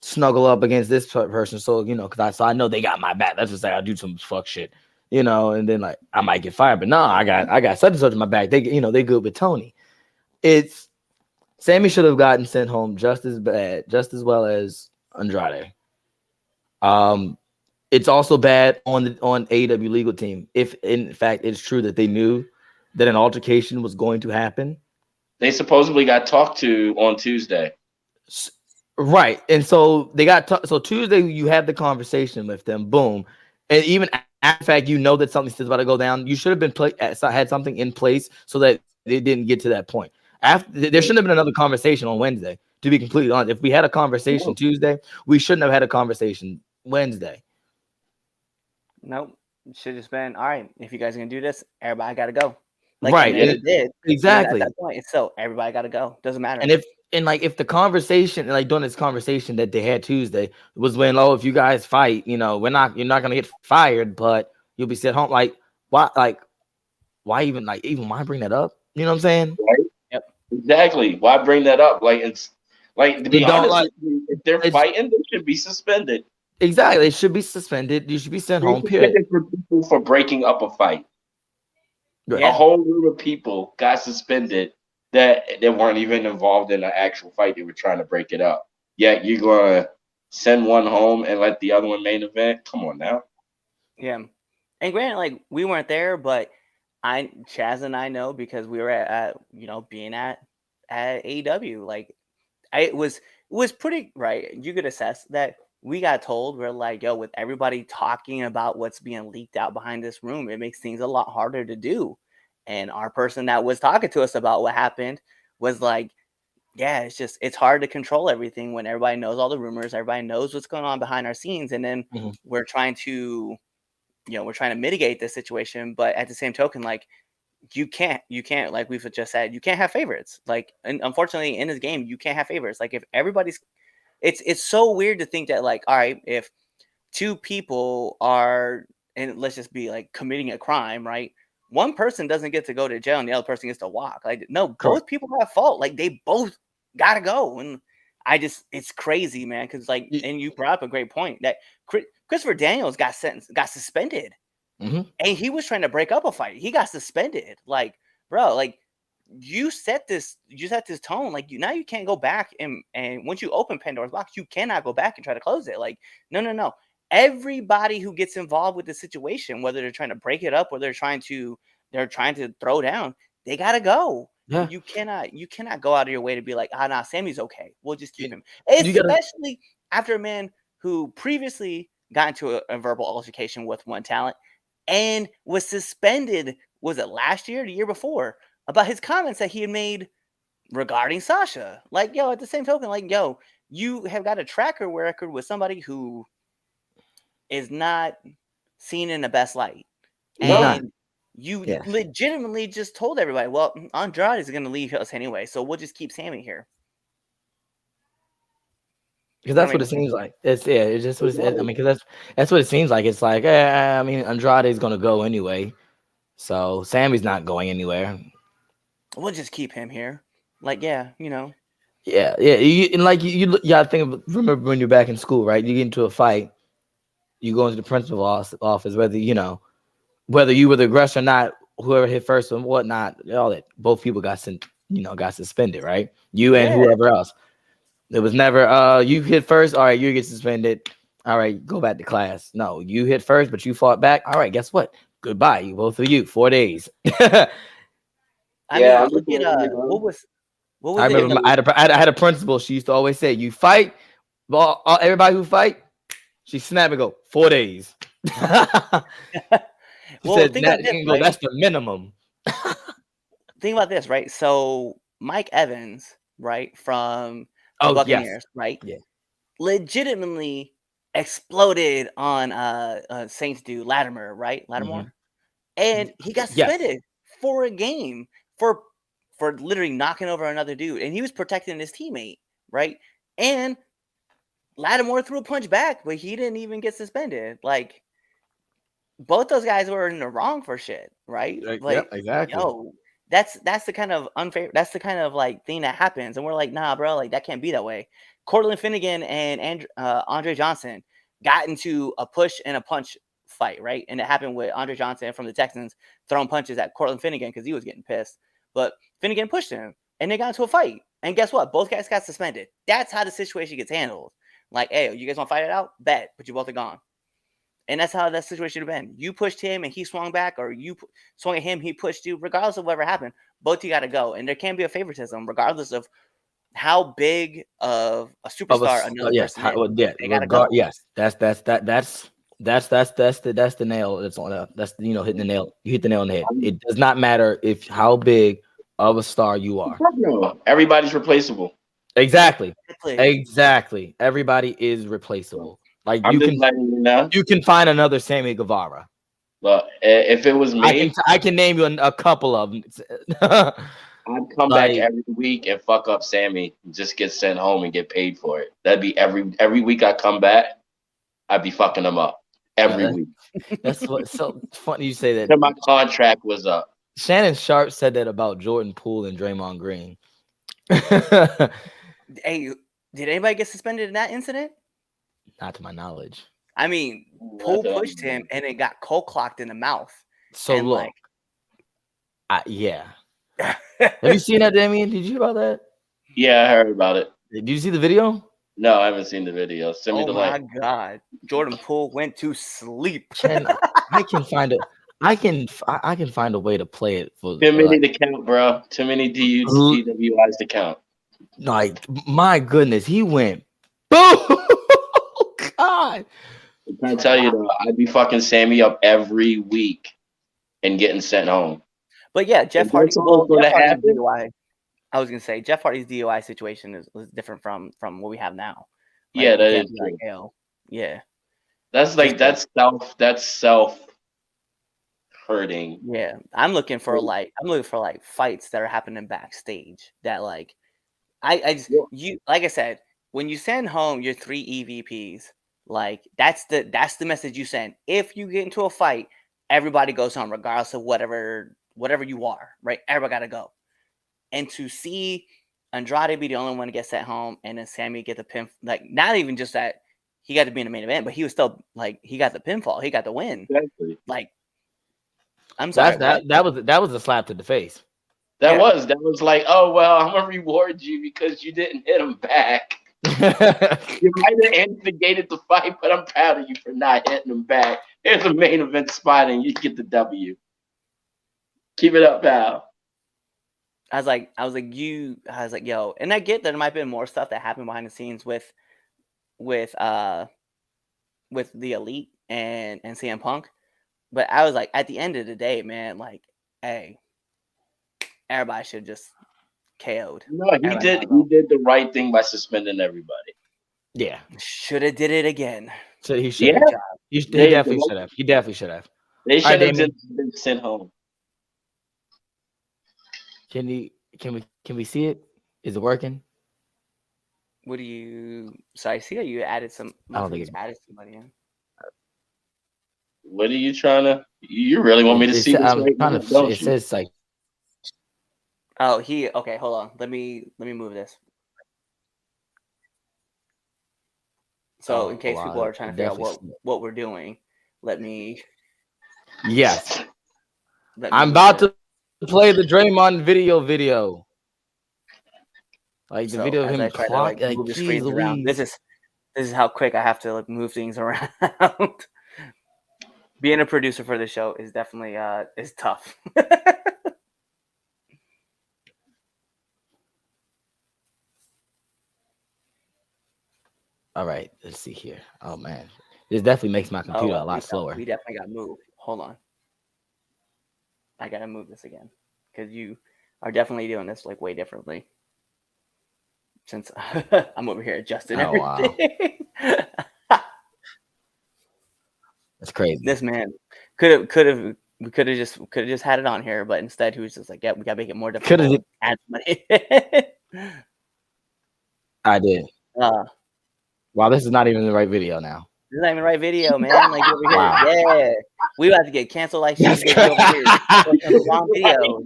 snuggle up against this person, so you know, because I know they got my back. That's just like I do some fuck shit, you know, and then like I might get fired, but no, I got such and such in my back. They, you know, they good with Tony. It's Sammy should have gotten sent home just as well as Andrade. It's also bad on AEW legal team. If in fact it's true that they knew that an altercation was going to happen. They supposedly got talked to on Tuesday. Right. And so they got so Tuesday you had the conversation with them, boom. And even after the fact, you know that something's about to go down, you should have been had something in place so that they didn't get to that point. After there shouldn't have been another conversation on Wednesday, to be completely honest. If we had a conversation Tuesday, we shouldn't have had a conversation Wednesday. Nope. Should have just been, all right, if you guys are gonna do this, everybody gotta go. Like, right. And it did. Exactly. At that point, it's so everybody gotta go. Doesn't matter. And if the conversation, like during this conversation that they had Tuesday, was when, oh, if you guys fight, you know, you're not gonna get fired, but you'll be sent home. Like, why even why bring that up? You know what I'm saying? Right. Yep. Exactly. Why bring that up? Like, it's like, to be honest, if they're fighting, they should be suspended. Exactly. It should be suspended. You should be sent home. Period. For people for breaking up a fight. Right. A whole group of people got suspended that they weren't even involved in an actual fight. They were trying to break it up. Yet you're going to send one home and let the other one main event? Come on now. Yeah. And granted, like, we weren't there, but Chaz and I know because we were at you know, being at AEW. Like, it was pretty, right? You could assess that we got told, we're like, yo, with everybody talking about what's being leaked out behind this room, it makes things a lot harder to do. And our person that was talking to us about what happened was like, yeah, it's hard to control everything when everybody knows all the rumors, everybody knows what's going on behind our scenes. And then we're trying to mitigate this situation. But at the same token, like, you can't, like we've just said, you can't have favorites. Like, and unfortunately in this game, you can't have favorites. Like, if everybody's, it's so weird to think that, like, all right, if two people are, and let's just be like committing a crime, right? One person doesn't get to go to jail and the other person gets to walk. Like, no, both people have fault. Like, they both gotta go. And it's crazy, man. Cause like, and you brought up a great point that Christopher Daniels got suspended. And he was trying to break up a fight. He got suspended. Like, bro, like, you set this tone. Like, now you can't go back and once you open Pandora's box, you cannot go back and try to close it. Like, no. Everybody who gets involved with the situation, whether they're trying to break it up or they're trying to throw down, they gotta go. Yeah. You cannot go out of your way to be like, nah, Sammy's okay. We'll just keep him. Especially after a man who previously got into a verbal altercation with one talent and was suspended, was it last year or the year before, about his comments that he had made regarding Sasha. Like, yo, at the same token, like, yo, you have got a tracker record with somebody who is not seen in the best light. And you legitimately just told everybody, well, Andrade is going to leave us anyway, so we'll just keep Sammy here. Because that's what it seems like. It's just what I mean, because that's what it seems like. It's like, I mean, Andrade is going to go anyway, so Sammy's not going anywhere. We'll just keep him here. Like, yeah, you know. Yeah. You gotta think of, remember when you're back in school, right? You get into a fight, you go into the principal's office, whether you were the aggressor or not, whoever hit first and whatnot, all that, both people got suspended, right? You and whoever else. It was never you hit first, all right, you get suspended. All right, go back to class. No, you hit first, but you fought back. All right, guess what? Goodbye, you both of you, 4 days. I Yeah, mean, look at what was I it in remember the I had a principal. She used to always say, "You fight, well, everybody who fight, she snap and go 4 days." She well, said, think about this, and go, right? "That's the minimum." Think about this, right? So Mike Evans, right, from the Oh yes, Buccaneers, right, yeah, legitimately exploded on Saints dude Latimer, right, Lattimore, Mhm. and he got Yes. suspended for a game for literally knocking over another dude, and he was protecting his teammate, right, and Lattimore threw a punch back, but he didn't even get suspended. Like both those guys were in the wrong for shit, right? Yep, Like, exactly. yo, that's the kind of unfair. That's the kind of like thing that happens, and we're like, nah, bro, like that can't be that way. Cortland Finnegan and Andre Johnson got into a push and a punch fight, right? And it happened with Andre Johnson from the Texans throwing punches at Cortland Finnegan because he was getting pissed, but Finnegan pushed him, and they got into a fight. And guess what? Both guys got suspended. That's how the situation gets handled. Like, hey, you guys want to fight it out? Bet, but you both are gone. And that's how that situation should have been. You pushed him and he swung back, or you swung at him, he pushed you. Regardless of whatever happened, both you got to go. And there can't be a favoritism, regardless of how big of a superstar another Yes, person is. yeah, They got to go. yes, that's the nail. That's on that's hitting the nail. You hit the nail on the head. It does not matter if how big of a star you are. No, everybody's replaceable. Exactly. Everybody is replaceable. Like I'm just letting you know. you can find another Sammy Guevara. Look, if it was me, I can name you a couple of them. I'd come back Like- every week and fuck up Sammy, just get sent home and get paid for it. That'd be every week I come back, I'd be fucking them up every week. That's what's so funny you say that. Till my contract was up. Shannon Sharp said that about Jordan Poole and Draymond Green. Hey, did anybody get suspended in that incident? Not to my knowledge. I mean, Poole pushed him and it got cold clocked in the mouth. So And, look, yeah. Have you seen that, Damien? Did you hear about that? Yeah, I heard about it. Did you see the video? No, I haven't seen the video. Send me Oh the my link. God, Jordan Poole went to sleep. I can find it. I can find a way to play it for. Too many to count, bro. Too many DWIs to count. Like my goodness, he went boom. God, I'm trying to tell you though, I'd be fucking Sammy up every week and getting sent home. But yeah, Jeff If Hardy. that's all Well, gonna Jeff Hardy's happen- DUI. I was gonna say Jeff Hardy's DUI situation is different from what we have now. Like, Yeah, you that can't is be like, true. hell, yeah, That's self hurting. yeah. I'm looking for like fights that are happening backstage. That like, I just you like I said, when you send home your 3 EVPs, like that's the message you send. If you get into a fight, everybody goes home, regardless of whatever you are, right? Everybody gotta go. And to see Andrade be the only one to get sent home, and then Sammy get the pin, like not even just that he got to be in the main event, but he was still like he got the pinfall, he got the win. Exactly. Like, I'm sorry, that was a slap to the face. That was like, oh well, I'm gonna reward you because you didn't hit him back. You might have instigated the fight, but I'm proud of you for not hitting him back. Here's a main event spot, and you get the W. Keep it up, pal. I was like, yo, and I get that there might have been more stuff that happened behind the scenes with the Elite and CM Punk, but I was like, at the end of the day, man, like, hey, everybody should just KO'd. No, he did the right thing by suspending everybody. Yeah, Should have did it again. so he should. Yeah. He definitely should have. He definitely should have. They All right, should have Damon. just been sent home. Can we see it? Is it working? What do you? So I see that you added some. I don't think you added somebody in. What are you trying to? You really want me to see this I'm right trying now, to. don't It you? says like. Oh, okay. Hold on. Let me move this. So Oh, in case wow, people are trying to figure out definitely what we're doing, let me. Yes, let me I'm move about it. to play the Draymond video. Like the So video of as him I try to, clock. Like, move the geez screens around. Louise. This is how quick I have to like move things around. Being a producer for the show is definitely is tough. All right, let's see here. Oh man, this definitely makes my computer a we lot slower. We definitely got moved. Hold on. I gotta move this again because you are definitely doing this like way differently. Since I'm over here adjusting Oh, wow. everything. That's crazy. This man we could have just had it on here, but instead he was just like, "Yeah, we gotta make it more difficult." Coulda- Add money. I did. uh, Wow, this is not even the right video now. This is not even the right video, man. Like over here, Wow. yeah, we about to get canceled like shit. That's Because you over here posting the wrong video.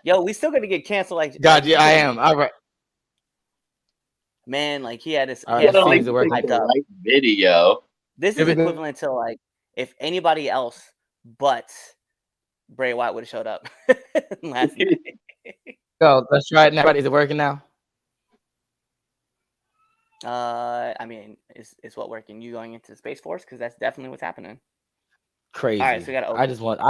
Yo, we still gonna get canceled like. God, yeah, I am. All right. Man, like he had this. All He right, had it this seems to work. hyped up. Right video. This is Everything- equivalent to like if anybody else but Bray Wyatt would have showed up last night. So let's try it now. Is it working now? I mean, is what working? You going into Space Force? Because that's definitely what's happening. Crazy. All right, so we gotta. I just want.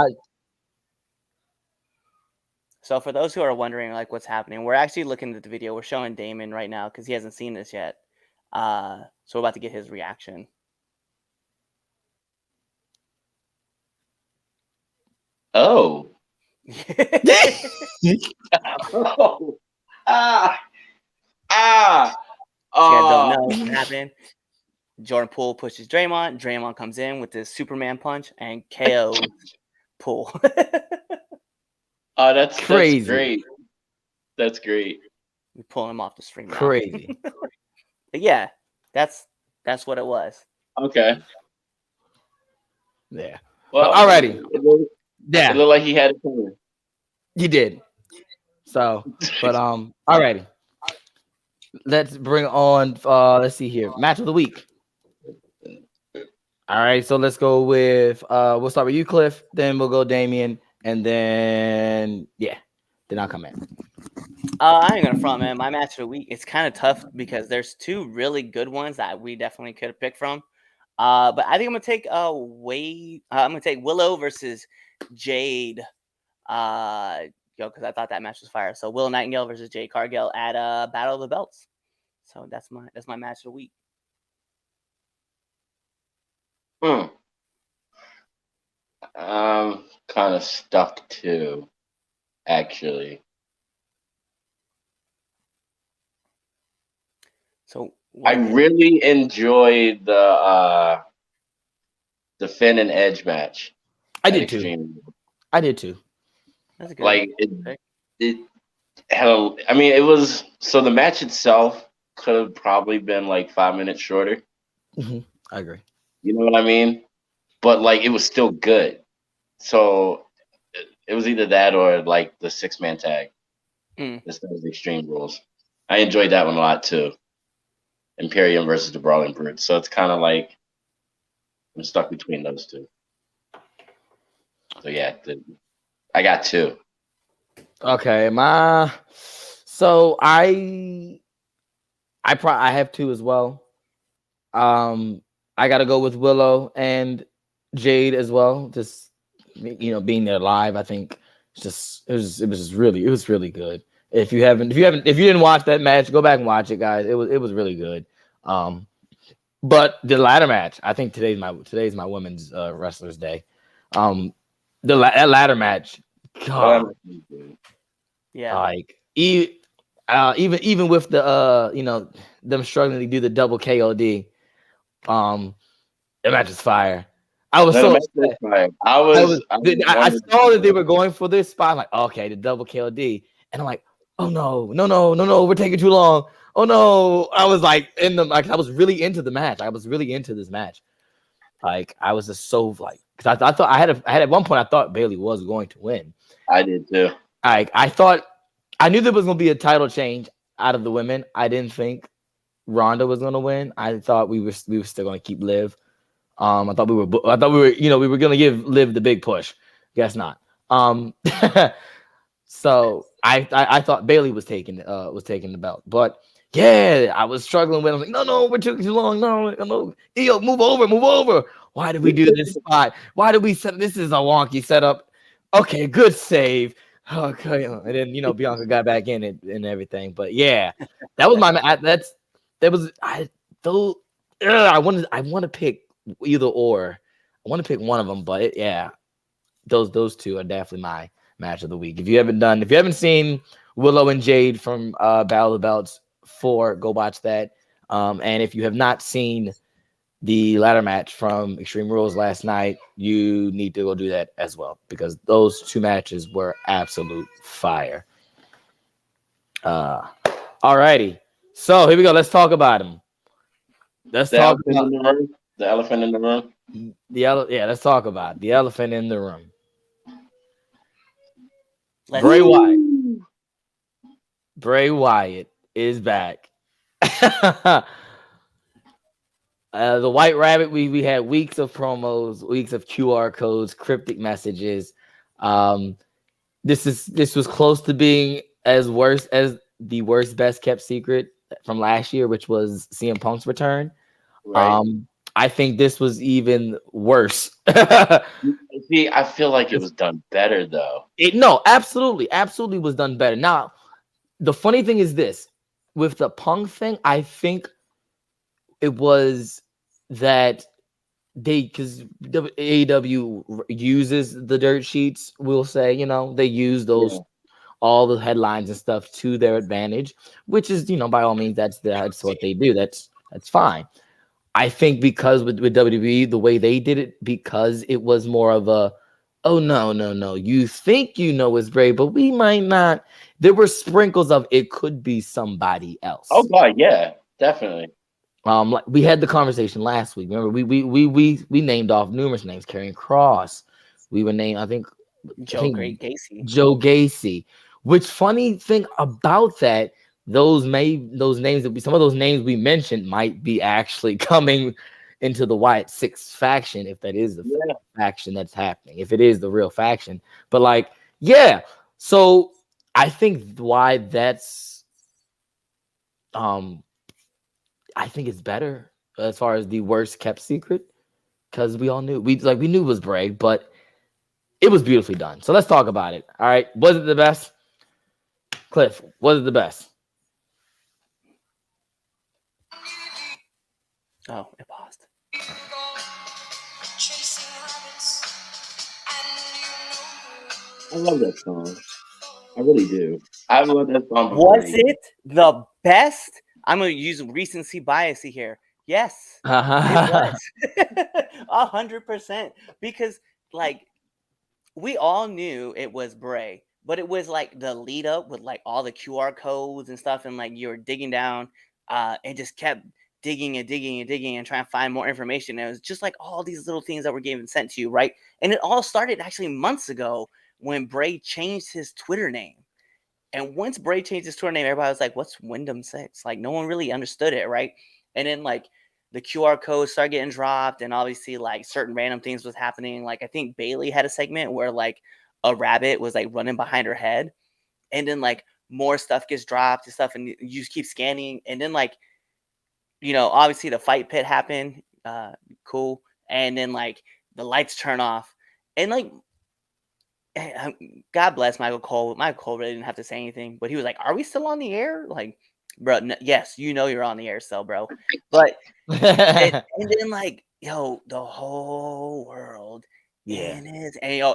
So for those who are wondering, like, what's happening, we're actually looking at the video. We're showing Damon right now because he hasn't seen this yet. So we're about to get his reaction. Oh. Oh. Ah. Ah. You guys don't Oh. know what happened. Jordan Poole pushes Draymond. Draymond comes in with this Superman punch and KOs Poole. Oh, that's Crazy. great. That's great. We pull him off the stream. now. Crazy. But yeah, that's what it was. Okay. Yeah. Well, Alrighty. It looked Yeah. like he had it coming. You did. So, but alrighty. Let's bring on let's see here. Match of the week. All right, so let's go with we'll start with you, Cliff, then we'll go Damien, and then then I'll come in. I ain't gonna front, man. My match of the week, it's kind of tough because there's two really good ones that we definitely could have picked from. But I think I'm gonna take I'm gonna take Willow versus Jade. Because I thought that match was fire. So Willow Nightingale versus Jade Cargill at Battle of the Belts. So that's my match of the week. I'm kind of stuck too, actually. So I really enjoyed the Finn and Edge match. I at did too. Extreme. I did too. That's a good Like pick. it had I mean, it was so the match itself could have probably been like 5 minutes shorter. I agree. You know what I mean? But like it was still good. So it was either that or like the 6-man tag instead of the Extreme Rules. I enjoyed that one a lot too. Imperium versus the Brawling Brute. So it's kind of like I'm stuck between those two. So yeah, I got two. Okay, so I have two as well. I gotta go with Willow and Jade as well. Just being there live, I think it was really good. If you didn't watch that match, go back and watch it, guys. It was really good. But the ladder match, I think today's my women's wrestlers day. That ladder match, God, Yeah. like even with the them struggling to do the double KOD, the match is fire. I was so upset. I saw that they were going for this spot. I'm like, okay, the double KOD, and I'm like, oh no, we're taking too long. Oh no, I was like I was really into the match. I was really into this match. Like I was just so like, because I thought I had at one point I thought Bayley was going to win. I did too. I thought I knew there was going to be a title change out of the women. I didn't think Ronda was going to win. I thought we were still going to keep Liv. I thought we were we were going to give Liv the big push. Guess not. So I thought Bayley was taking the belt, but yeah, I was struggling with. I was like, no, we're taking too long. No, Io, move over. Why did we do this spot? Why did we set? This is a wonky setup. Okay, good save. Okay, and then Bianca got back in it and everything. But yeah, that was my I want to pick either or. I want to pick one of them, but yeah, those two are definitely my match of the week. If you haven't seen Willow and Jade from Battle of the Belts 4, go watch that. And if you have not seen the ladder match from Extreme Rules last night, you need to go do that as well, because those two matches were absolute fire. Alrighty, so here we go. Let's talk about them. Let's The talk elephant about in the room. The elephant in the room. let's talk about the elephant in the room. Let's Bray Wyatt. Bray Wyatt is back. The White Rabbit, we had weeks of promos, weeks of QR codes, cryptic messages. This was close to being as worse as the worst best kept secret from last year, which was CM Punk's return. Right. I think this was even worse. See, I feel like it was done better though. No, absolutely was done better. Now, the funny thing is this: with the Punk thing, I think it was that because AEW uses the dirt sheets, we'll say, they use those all the headlines and stuff to their advantage, which is, by all means, that's what they do. That's fine. I think because with WWE, the way they did it, because it was more of a, oh no, you think it's Bray, but we might not. There were sprinkles of it could be somebody else. Oh god, yeah, definitely. Like we had the conversation last week. Remember, we named off numerous names. Karrion Kross. We were named, I think Joe Gacy. Joe Gacy. Which funny thing about that, those names some of those names we mentioned might be actually coming into the Wyatt Six faction, if that is the faction that's happening, if it is the real faction. But so I think why that's I think it's better as far as the worst kept secret, because we all knew we knew it was Bray, but it was beautifully done. So let's talk about it. All right, was it the best? Cliff, was it the best? Oh, it paused. I love that song. I really do. I love that song. Was it the best? I'm going to use recency bias here. Yes, it was. 100%. Because, we all knew it was Bray, but it was, the lead up with, all the QR codes and stuff, and, you were digging down and just kept digging and trying to find more information. And it was just, all these little things that were getting sent to you, right? And it all started actually months ago when Bray changed his Twitter name. And once Bray changed his Twitter name, everybody was like, what's Wyndham 6? No one really understood it, right? And then, the QR codes started getting dropped, and obviously, certain random things was happening. I think Bailey had a segment where, a rabbit was, running behind her head. And then, more stuff gets dropped and stuff, and you just keep scanning. And then, obviously the fight pit happened. Cool. And then, the lights turn off. And, God bless Michael Cole. Michael Cole really didn't have to say anything, but he was like, "Are we still on the air?" Bro, yes, you're on the air still, bro. But and then the whole world, and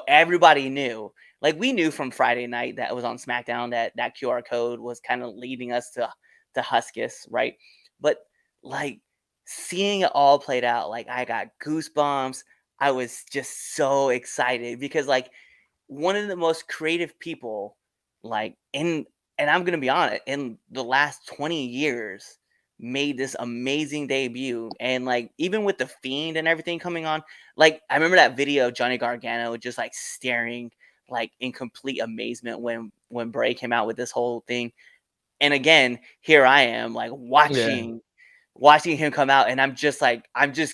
everybody knew. We knew from Friday night that it was on SmackDown that QR code was kind of leading us to Huskus, right? But seeing it all played out, I got goosebumps. I was just so excited because one of the most creative people, and I'm going to be honest, in the last 20 years, made this amazing debut. And even with the Fiend and everything coming on, I remember that video of Johnny Gargano just staring in complete amazement when Bray came out with this whole thing. And again, here I am watching him come out, and I'm just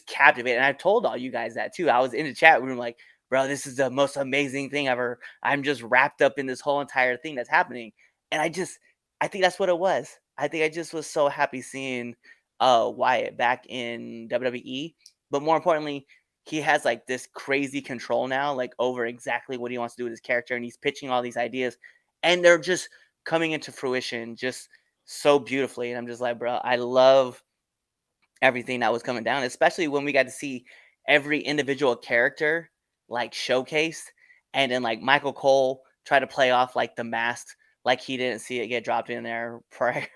captivated. And I told all you guys that too. I was in the chat room bro, this is the most amazing thing ever. I'm just wrapped up in this whole entire thing that's happening. And I think that's what it was. I think I just was so happy seeing Wyatt back in WWE. But more importantly, he has this crazy control now, over exactly what he wants to do with his character. And he's pitching all these ideas, and they're just coming into fruition just so beautifully. And I'm just bro, I love everything that was coming down, especially when we got to see every individual character like showcased, and then like Michael Cole try to play off like the mask, like he didn't see it get dropped in there prior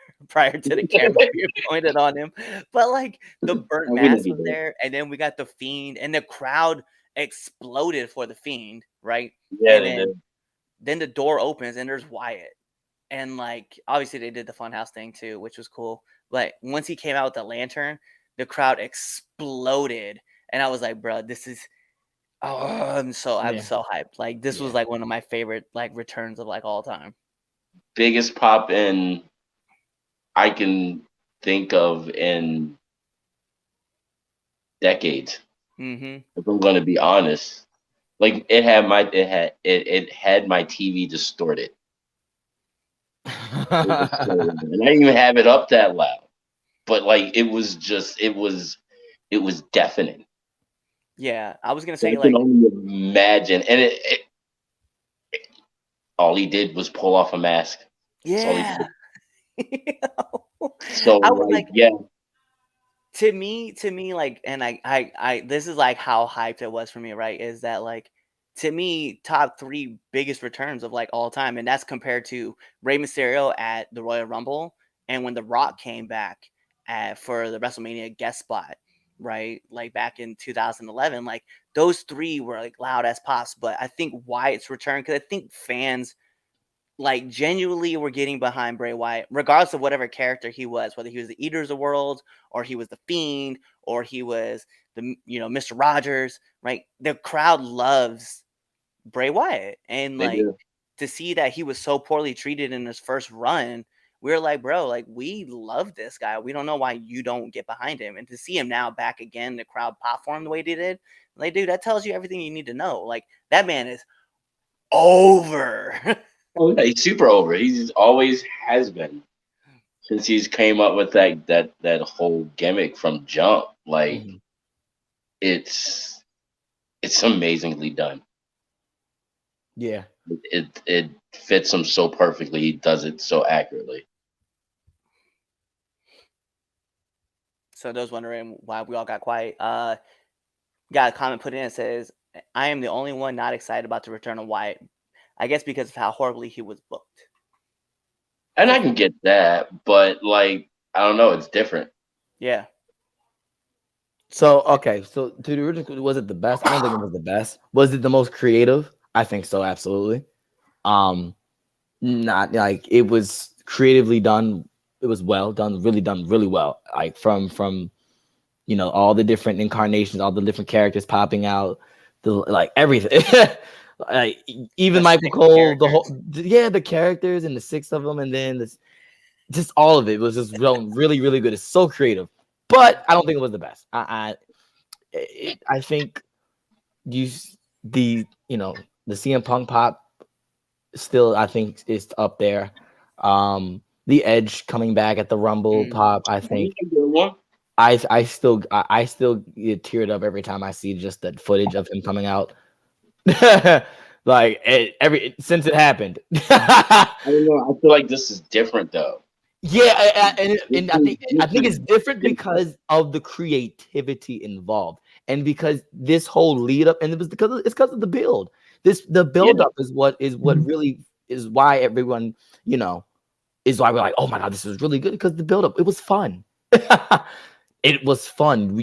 to the camera being pointed on him. But like the burnt We mask didn't was do there, and then we got the Fiend, and the crowd exploded for the Fiend, right? Yeah, And they did. then the door opens and there's Wyatt. And like obviously they did the Funhouse thing too, which was cool. But once he came out with the lantern, the crowd exploded. And I was like, bro, this is I'm so Yeah. hyped. Like this was Yeah. like one of my favorite like returns of like all time. Biggest pop in I can think of in decades. Mm-hmm. If I'm gonna be honest, like it had my TV distorted. And I didn't even have it up that loud, but like it was deafening. Yeah. I was gonna So I say can like only imagine, and it all he did was pull off a mask. That's all he yeah. did. So I was like yeah, to me, like, and I this is like how hyped it was for me, right? Is that like to me, top 3 biggest returns of like all time, and that's compared to Rey Mysterio at the Royal Rumble, and when The Rock came back for the WrestleMania guest spot, right? Like back in 2011, like those 3 were like loud as pops. But I think Wyatt's return, because I think fans like genuinely were getting behind Bray Wyatt, regardless of whatever character he was, whether he was the Eaters of the World, or he was the Fiend, or he was the Mr. Rogers, right? The crowd loves Bray Wyatt, and they like do. to see that he was so poorly treated in his first run, we are like, bro, like we love this guy. We don't know why you don't get behind him, and to see him now back again, the crowd pop for him the way they did, like, dude, that tells you everything you need to know. Like that man is over. Oh yeah, he's super over. He's always has been since he's came up with that whole gimmick from jump. Like Mhm. it's amazingly done. Yeah. It fits him so perfectly. He does it so accurately. So those wondering why we all got quiet, got a comment put in that says, I am the only one not excited about the return of Wyatt. I guess because of how horribly he was booked. And I can get that, but like I don't know, it's different. Yeah. So okay, so to the original, was it the best? I don't think it was the best. Was it the most creative? I think so, absolutely. Not like it was creatively done. It was well done, really well. Like from all the different incarnations, all the different characters popping out, like everything. Like even The Michael 6 Cole, the characters. characters and the 6 of them, and then just all of it was just really good. It's so creative, but I don't think it was the best. I think the CM Punk pop still I think is up there. The Edge coming back at the Rumble pop, I think. I still get teared up every time I see just that footage of him coming out. Like since it happened. I don't know. I feel like this is different though. Yeah, and I think it's different because of the creativity involved, and because this whole lead up, and it's because of the build. The build up is what really is why everyone is why we're like, oh my god, this is really good, because the build up, it was fun. It was fun.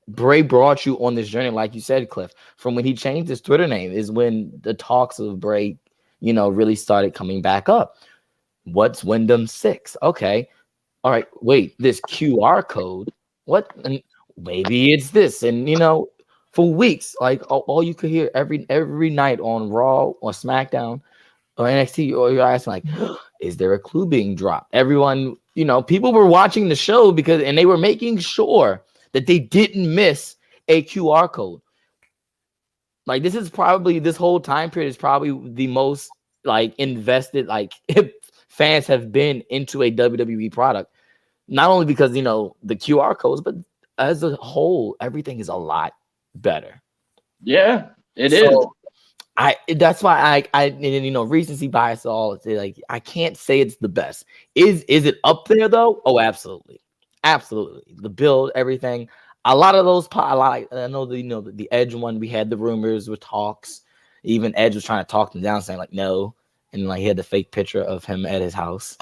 Bray brought you on this journey, like you said, Cliff. From when he changed his Twitter name is when the talks of Bray, really started coming back up. What's Wyndham 6? Okay. All right. Wait, this QR code. What? And maybe it's this. And for weeks, like all you could hear every night on Raw or SmackDown or NXT, or you're asking like, is there a clue being dropped? Everyone, people were watching the show and they were making sure that they didn't miss a QR code. Like this whole time period is probably the most like invested fans have been into a WWE product. Not only because the QR codes, but as a whole, everything is a lot better. Yeah, it is. That's why I recency bias all. Like I can't say it's the best. Is it up there though? Oh, absolutely. Absolutely. The build, everything. A lot of those, I know the Edge one. We had the rumors with talks. Even Edge was trying to talk them down, saying like no, and like he had the fake picture of him at his house.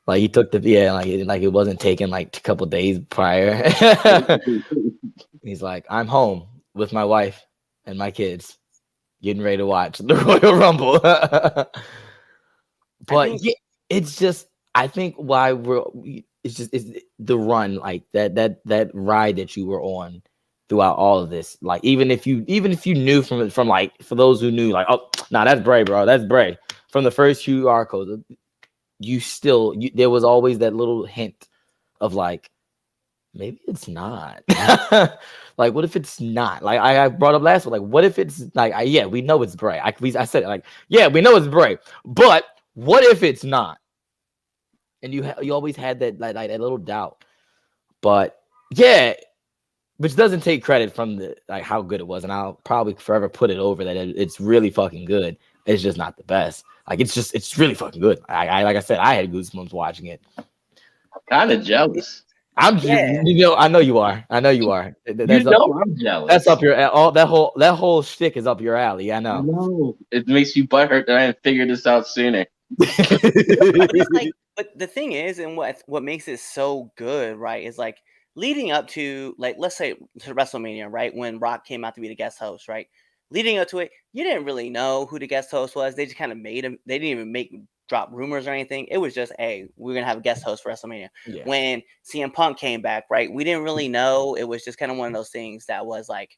Like he took like it wasn't taken like a couple days prior. He's like, I'm home with my wife and my kids, getting ready to watch the Royal Rumble. But yeah, it's just I think why it's the run, like that ride that you were on throughout all of this. Like even if you knew from like, for those who knew, like, oh nah, that's Bray, bro, that's Bray, from the first few arcos, there was always that little hint of like, maybe it's not. Like, what if it's not? Like I brought up last week, like, what if it's like, yeah, we know it's Bray. I said it, like, yeah, we know it's Bray, but what if it's not? And you always had that like that little doubt. But yeah, which doesn't take credit from the like how good it was, and I'll probably forever put it over that it's really fucking good. It's just not the best. Like it's really fucking good. I like I said, I had goosebumps watching it. Kind of jealous. I know you are. I know you are. I'm jealous. That's up your that whole shtick is up your alley. I know. No, it makes you butthurt that I didn't figure this out sooner. But the thing is, and what makes it so good, right, is like leading up to, like, let's say to WrestleMania, right, when Rock came out to be the guest host, right, leading up to it, you didn't really know who the guest host was. They just kind of made him. They didn't even drop rumors or anything. It was just, hey, we're gonna have a guest host for WrestleMania. Yeah. When CM Punk came back, right, we didn't really know. It was just kind of one of those things that was like,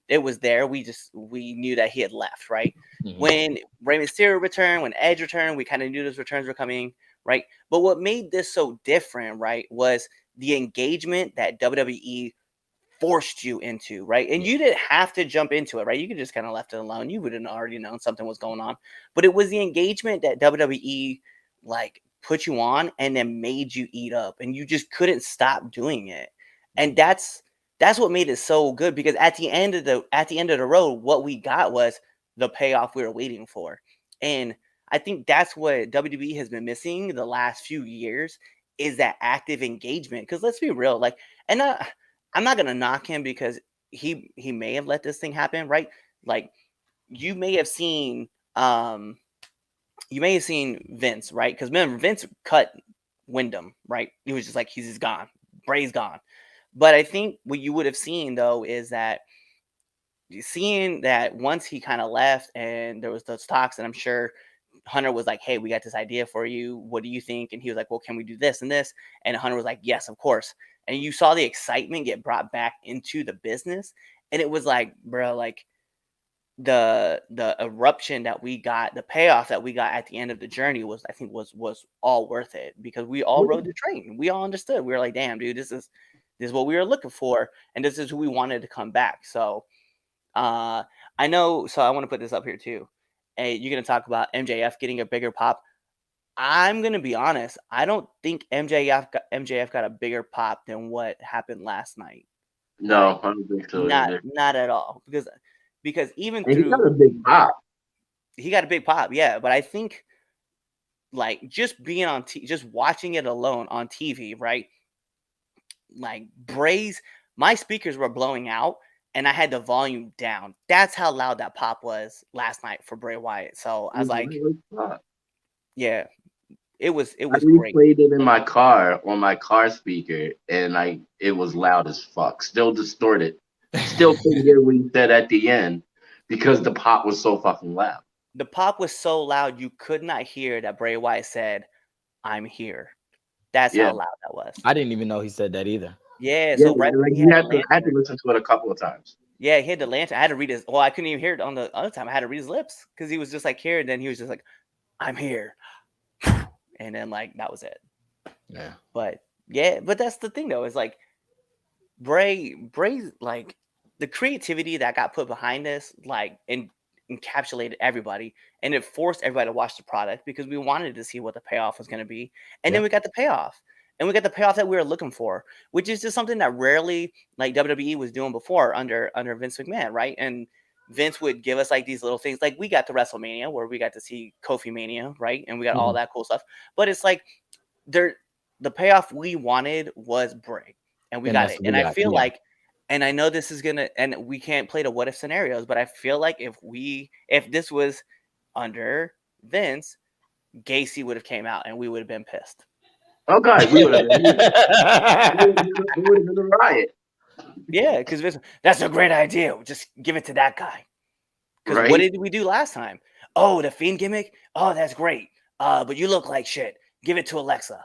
it was there. We knew that he had left, right? Mm-hmm. When Rey Mysterio returned, when Edge returned, we kind of knew those returns were coming, right? But what made this so different, right, was the engagement that WWE forced you into, right? And you didn't have to jump into it, right? You could just kind of left it alone. You would have already known something was going on. But it was the engagement that WWE like put you on and then made you eat up, and you just couldn't stop doing it. And that's what made it so good, because at the end of the road, what we got was the payoff we were waiting for. And I think that's what WWE has been missing the last few years, is that active engagement. Because let's be real, like, and I'm not gonna knock him because he may have let this thing happen, right? Like, you may have seen Vince, right? Because remember, Vince cut Wyndham, right? He was just like, he's just gone, Bray's gone. But I think what you would have seen, though, is that seeing that once he kind of left and there was those talks, and I'm sure Hunter was like, hey, we got this idea for you. What do you think? And he was like, well, can we do this and this? And Hunter was like, yes, of course. And you saw the excitement get brought back into the business. And it was like, bro, like the eruption that we got, the payoff that we got at the end of the journey was all worth it, because we all rode the train. We all understood. We were like, damn, dude, this is what we were looking for, and this is who we wanted to come back. So I know, so I want to put this up here too. Hey, you're going to talk about MJF getting a bigger pop. I'm going to be honest. I don't think MJF got a bigger pop than what happened last night. No, I don't think so. Not at all. Because even he got a big pop. He got a big pop, yeah. But I think, like, just being on just watching it alone on TV, right? Like, my speakers were blowing out, and I had the volume down. That's how loud that pop was last night for Bray Wyatt. So I was like, yeah, it was great. I played it in my car on my car speaker, and it was loud as fuck. Still distorted. Still couldn't hear what he said at the end because the pop was so fucking loud. The pop was so loud you could not hear that Bray Wyatt said, "I'm here." That's how loud that was. I didn't even know he said that either. Yeah, so right, I had to listen to it a couple of times. Yeah, he had the lantern. I had to read his. Well, I couldn't even hear it on the other time. I had to read his lips because he was just like here, and then he was just like, "I'm here," and then like that was it. Yeah. But that's the thing though. Is like Bray's like the creativity that got put behind this, like, encapsulated everybody, and it forced everybody to watch the product because we wanted to see what the payoff was going to be, and then we got the payoff. And we got the payoff that we were looking for, which is just something that rarely, like, WWE was doing before under Vince McMahon, right? And Vince would give us like these little things, like we got the WrestleMania where we got to see Kofi Mania, right? And we got all that cool stuff. But it's like the payoff we wanted was Bray, and we And got that's it. what we And I got, feel yeah. like, and I know this is gonna, and we can't play the what if scenarios, but I feel like if this was under Vince, Gacy would have came out and we would have been pissed. Oh God, we would have been a riot. Yeah, because that's a great idea. Just give it to that guy. Because Right. what did we do last time? Oh, the Fiend gimmick. Oh, that's great. But you look like shit. Give it to Alexa.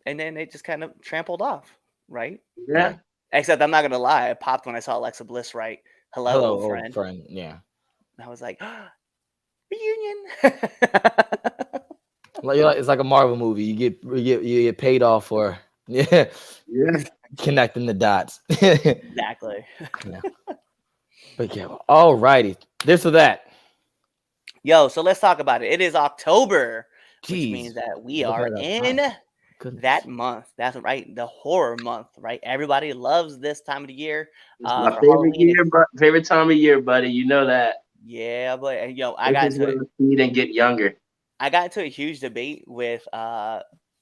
And then they just kind of trampled off, right? Yeah. Except I'm not gonna lie, I popped when I saw Alexa Bliss write "Hello, old friend." Yeah. I was like, reunion. It's like a Marvel movie. You get paid off for Yeah. connecting the dots. Exactly. But yeah, all righty. This or that. Yo, so let's talk about it. It is October, which Jeez. means that we Look are at that in time. Goodness. that month. That's right, the horror month, right? Everybody loves this time of the year. It's my For favorite Halloween, year, favorite time of year, buddy. You know that. yeah, but yo, This is when I feed and get younger. I got into a huge debate with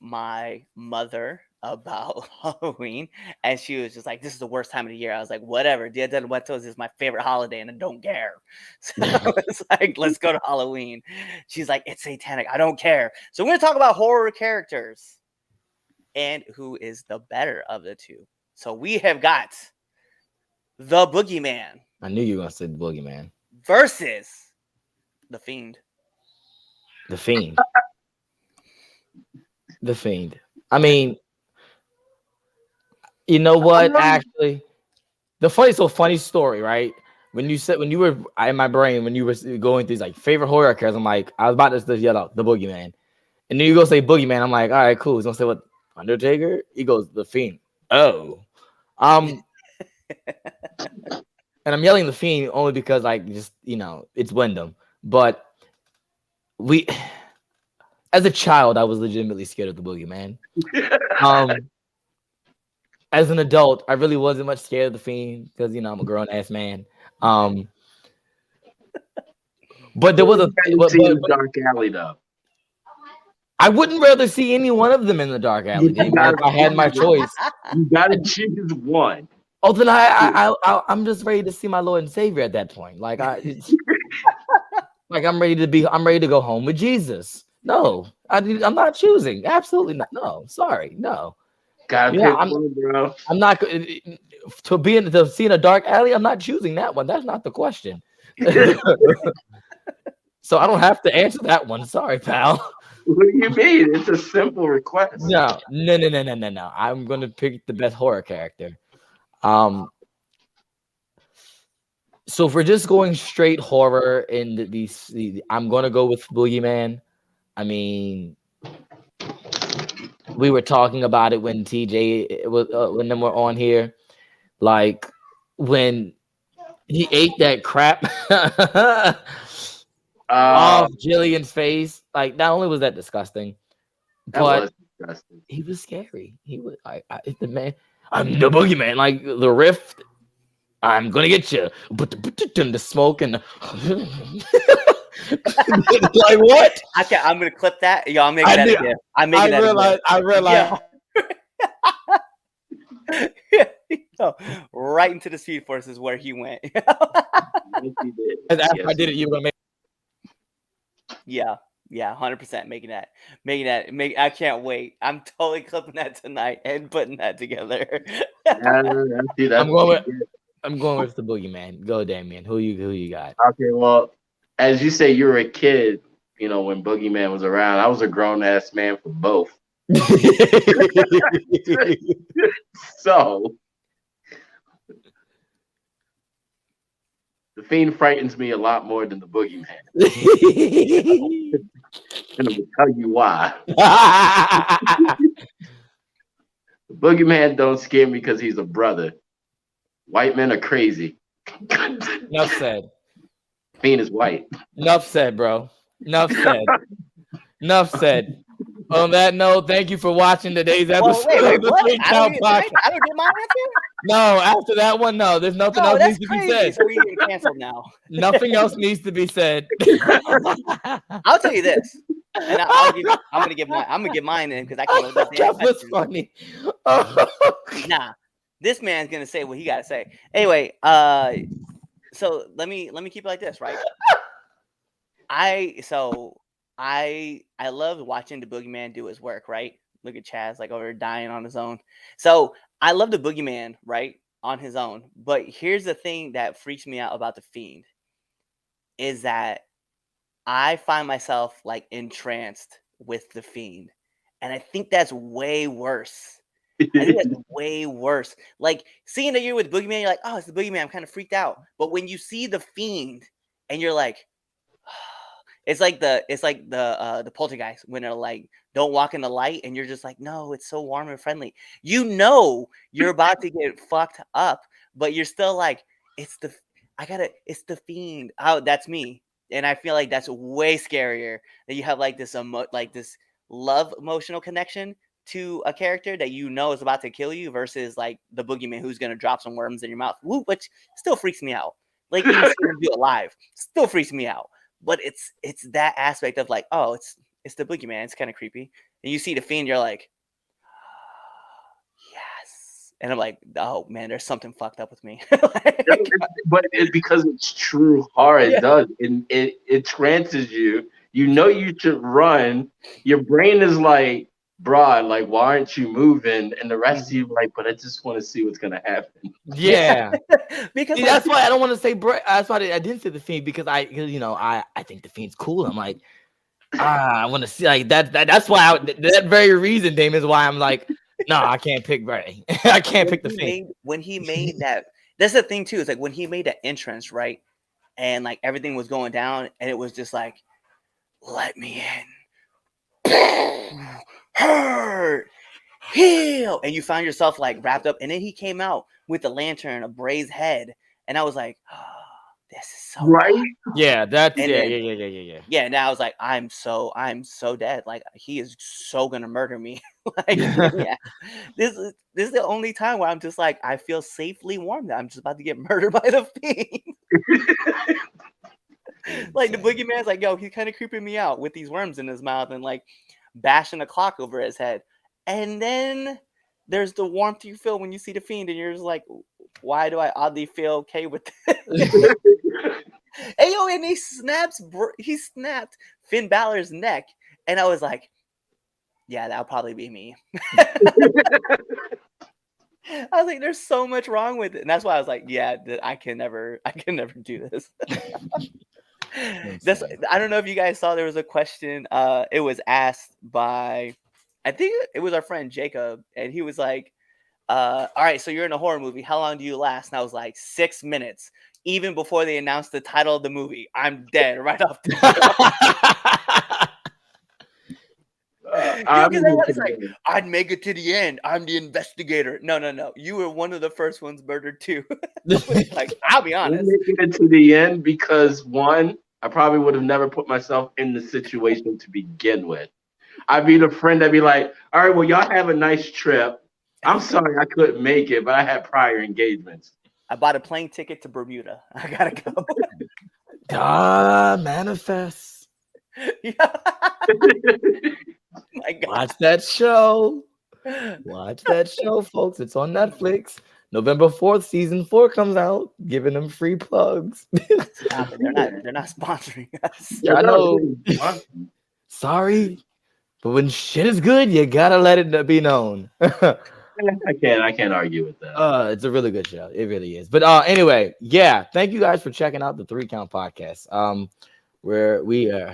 my mother about Halloween, and she was just like, "This is the worst time of the year." I was like, "Whatever, Dia de Muertos is my favorite holiday, and I don't care." So I was like, "Let's go to Halloween." She's like, "It's satanic. I don't care." So we're gonna talk about horror characters and who is the better of the two. So we have got the Boogeyman I knew you were gonna say the Boogeyman. versus the Fiend. The Fiend. The Fiend. I mean, you know what? Actually, funny story, right? When you were in my brain, when you were going through like favorite horror characters, I'm like, I was about to yell out the Boogeyman. And then you go say Boogeyman. I'm like, all right, cool. He's gonna say what? Undertaker? He goes, the Fiend. Oh. And I'm yelling the Fiend only because like just it's Wyndham. But as a child, I was legitimately scared of the Boogeyman. As an adult, I really wasn't much scared of the Fiend because I'm a grown ass man. But there was a dark alley though. I wouldn't rather see any one of them in the dark alley. If I had my choice, You gotta choose one. oh, then I'm just ready to see my Lord and Savior at that point. Like I'm ready to go home with Jesus. No, I'm not choosing. Absolutely not. No, sorry, no. Gotta Yeah, pick one, bro. I'm not to see in a dark alley. I'm not choosing that one. That's not the question. So I don't have to answer that one. Sorry, pal. What do you mean? It's a simple request. No. I'm gonna pick the best horror character. So if we're just going straight horror in these, I'm gonna go with Boogeyman. I mean, we were talking about it when TJ was when them were on here, like when he ate that crap off Jillian's face. Like, not only was that disgusting, but disgusting. he was scary. He was the man. I'm the Boogeyman. Like the rift. I'm gonna get you. But the smoke and like what? I'm gonna clip that. Yo, I'm making that again. I'm making that again. I realized. Yeah. Yo, right into the Speed Force is where he went. After I did it, you were gonna make. Yeah, 100% making that. I can't wait. I'm totally clipping that tonight and putting that together. I'm going with the Boogeyman. Go, Damien. Who you got? Okay, well, as you say, you were a kid, when Boogeyman was around. I was a grown ass man for both. So the Fiend frightens me a lot more than the Boogeyman. And I'm gonna tell you why. The Boogeyman don't scare me because he's a brother. White men are crazy. Enough said. Fiend is white. Enough said, bro. Enough said. On that note, thank you for watching today's episode of the Three Count Podcast. I don't get my answer? No, after that one, no. There's nothing else needs to be said. So we get canceled now. Nothing else needs to be said. I'll tell you this. And I'm gonna get mine in because I can't. That was funny. Nah, this man's gonna say what he gotta say. Anyway, so let me keep it like this, right? I love watching the Boogeyman do his work, right? Look at Chaz like over there dying on his own. So I love the Boogeyman, right, on his own. But here's the thing that freaks me out about the Fiend is that I find myself like entranced with the Fiend, and I think that's way worse. I think that's way worse. Like seeing that you're with Boogeyman, you're like, oh, it's the Boogeyman. I'm kind of freaked out. But when you see the Fiend, and you're like, it's like the Poltergeist when they're like, don't walk in the light, and you're just like, no, it's so warm and friendly. You know you're about to get fucked up, but you're still like, it's the Fiend. Oh, that's me. And I feel like that's way scarier that you have like this this love emotional connection to a character that you know is about to kill you versus like the Boogeyman who's gonna drop some worms in your mouth. Woo, which still freaks me out. Like even seeing him do it live still freaks me out. But it's that aspect of like, oh, it's the Boogeyman. It's kind of creepy. And you see the Fiend, you're like, yes. And I'm like, oh man, there's something fucked up with me. But it's because it's true horror. It does. It trances you. You know you should run. Your brain is like, broad, like, why aren't you moving? And the rest of you like, but I just want to see what's gonna happen. Yeah. Because See, that's why I don't want to say that's why I didn't say the Fiend because I think the Fiend's cool. I'm like, I want to see like that's why that very reason, Damon, is why I'm like, no, I can't pick Bray. I can't pick the Fiend. When he made that, that's the thing too. It's like when he made that entrance, right? And like everything was going down, and it was just like, let me in. Hurt, heal, and you found yourself like wrapped up, and then he came out with the lantern of Bray's head, and I was like, oh, this is so right. bad. Yeah, that's And yeah, then- Yeah, and I was like, I'm so dead. Like he is so gonna murder me. Like, yeah, this is the only time where I'm just like, I feel safely warm that I'm just about to get murdered by the Fiend. Like the Boogeyman's like, yo, he's kind of creeping me out with these worms in his mouth and like bashing a clock over his head. And then there's the warmth you feel when you see the Fiend, and you're just like, why do I oddly feel okay with this? Hey, yo, and he snapped Finn Balor's neck, and I was like, yeah, that'll probably be me. I was like, there's so much wrong with it, and that's why I was like, yeah, I can never do this. I don't know if you guys saw there was a question. It was asked by, I think it was our friend Jacob, and he was like, all right, so you're in a horror movie. How long do you last? And I was like, 6 minutes. Even before they announced the title of the movie, I'm dead right off. I'd make it to the end. I'm the investigator. No. You were one of the first ones murdered too. Like, I'll be honest. I'm making it to the end because one, I probably would have never put myself in the situation to begin with. I'd be the friend that'd be like, all right, well, y'all have a nice trip. I'm sorry I couldn't make it, but I had prior engagements. I bought a plane ticket to Bermuda. I gotta go. Manifest. Yeah. My God. Watch that show. Watch that show, folks. It's on Netflix. November 4th, season 4 comes out, giving them free plugs. Stop it. They're not sponsoring us. Yeah, I know. Sorry, but when shit is good, you gotta let it be known. I can't argue with that. It's a really good show. It really is. But anyway, yeah, thank you guys for checking out the 3 Count Podcast. Where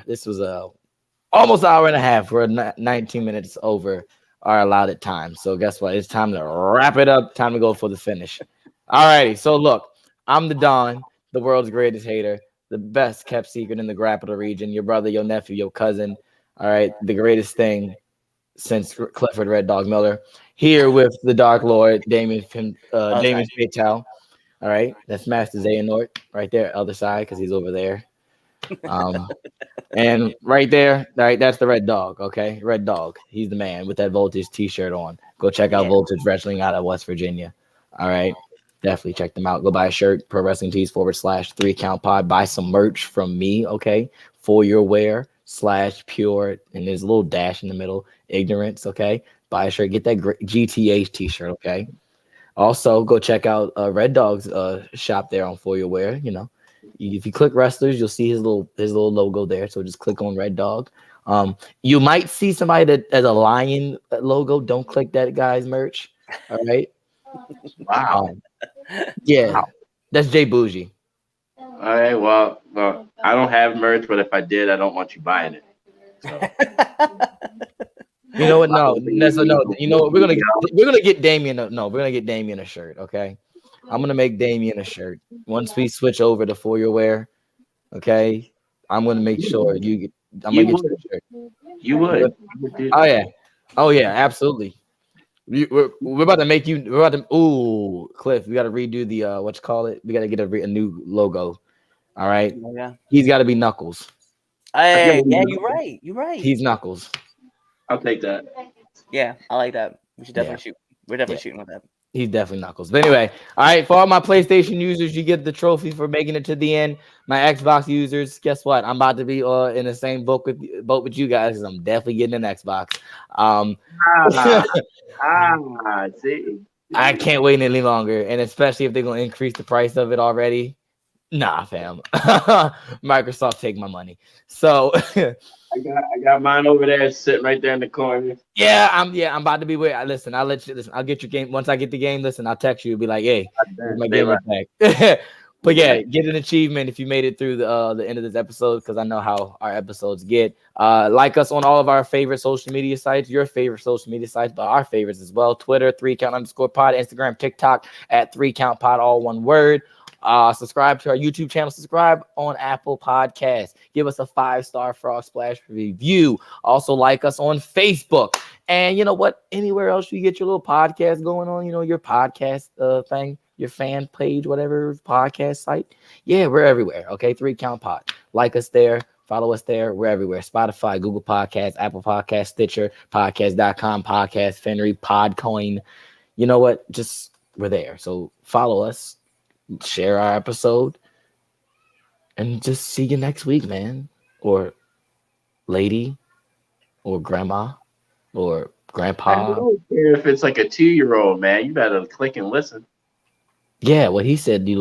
this was almost an hour and a half. We're 19 minutes over our allotted time. So guess what? It's time to wrap it up. Time to go for the finish. All righty. So look, I'm the Don, the world's greatest hater, the best kept secret in the Grapple region. Your brother, your nephew, your cousin. All right, the greatest thing since Clifford Red Dog Miller. Here with the Dark Lord, Damien Fatal. All right, that's Master Xehanort right there, other side, because he's over there. And right there, right, that's the Red Dog. Okay, Red Dog. He's the man with that Voltage T-shirt on. Go check out Voltage Wrestling out of West Virginia. All right, definitely check them out. Go buy a shirt, Pro Wrestling Tees /3 Count Pod. Buy some merch from me, okay, for your wear. /pure, and there's a little dash in the middle, ignorance. Okay, buy a shirt, get that GTH t-shirt. Okay, also go check out Red Dog's shop there on For Your Wear. You know, if you click wrestlers, you'll see his little logo there. So just click on Red Dog. You might see somebody that has a lion logo. Don't click that guy's merch. All right. Wow. Yeah, that's Jay Bougie. All right. Well, I don't have merch, but if I did, I don't want you buying it. So. You know what? No, Nessa, no. You know what? We're gonna get Damien. No, we're gonna get Damien a shirt. Okay, I'm gonna make Damien a shirt once we switch over to For Your Wear. Okay, I'm gonna make sure you get. I'm gonna get you a shirt. You would. Oh yeah, absolutely. We're about to make you. We're about to. Ooh, Cliff, we got to redo the what you call it. We got to get a new logo. All right. Yeah. He's got to be Knuckles. Hey, yeah, you're right. You're right. He's Knuckles. I'll take that. Yeah, I like that. We should definitely shoot. We're definitely shooting with that. He's definitely Knuckles. But anyway, all right. For all my PlayStation users, you get the trophy for making it to the end. My Xbox users, guess what? I'm about to be in the same boat with you guys because I'm definitely getting an Xbox. See. I can't wait any longer, and especially if they're gonna increase the price of it already. Nah, fam. Microsoft take my money. So I got mine over there sitting right there in the corner. yeah, I'm about to be where. Listen, I'll let you listen. I'll get your game once I get the game. Listen, I'll text you. Be like, hey, here's my game back. But yeah, get an achievement if you made it through the end of this episode because I know how our episodes get. Like us on all of our favorite social media sites, your favorite social media sites, but our favorites as well. Twitter, 3count_pod, Instagram, TikTok at 3countpod, all one word. Subscribe to our YouTube channel. Subscribe on Apple Podcasts. Give us a 5-star Frog Splash review. Also like us on Facebook. And you know what? Anywhere else you get your little podcast going on, you know, your podcast thing, your fan page, whatever podcast site. Yeah, we're everywhere. Okay, 3Count Pod. Like us there. Follow us there. We're everywhere. Spotify, Google Podcasts, Apple Podcasts, Stitcher, podcast.com, Podcast, Fenry, Podcoin. You know what? Just we're there. So follow us. Share our episode and just see you next week, man, or lady, or grandma, or grandpa. I don't care if it's like a 2-year-old, man. You better click and listen. Yeah, what he said. You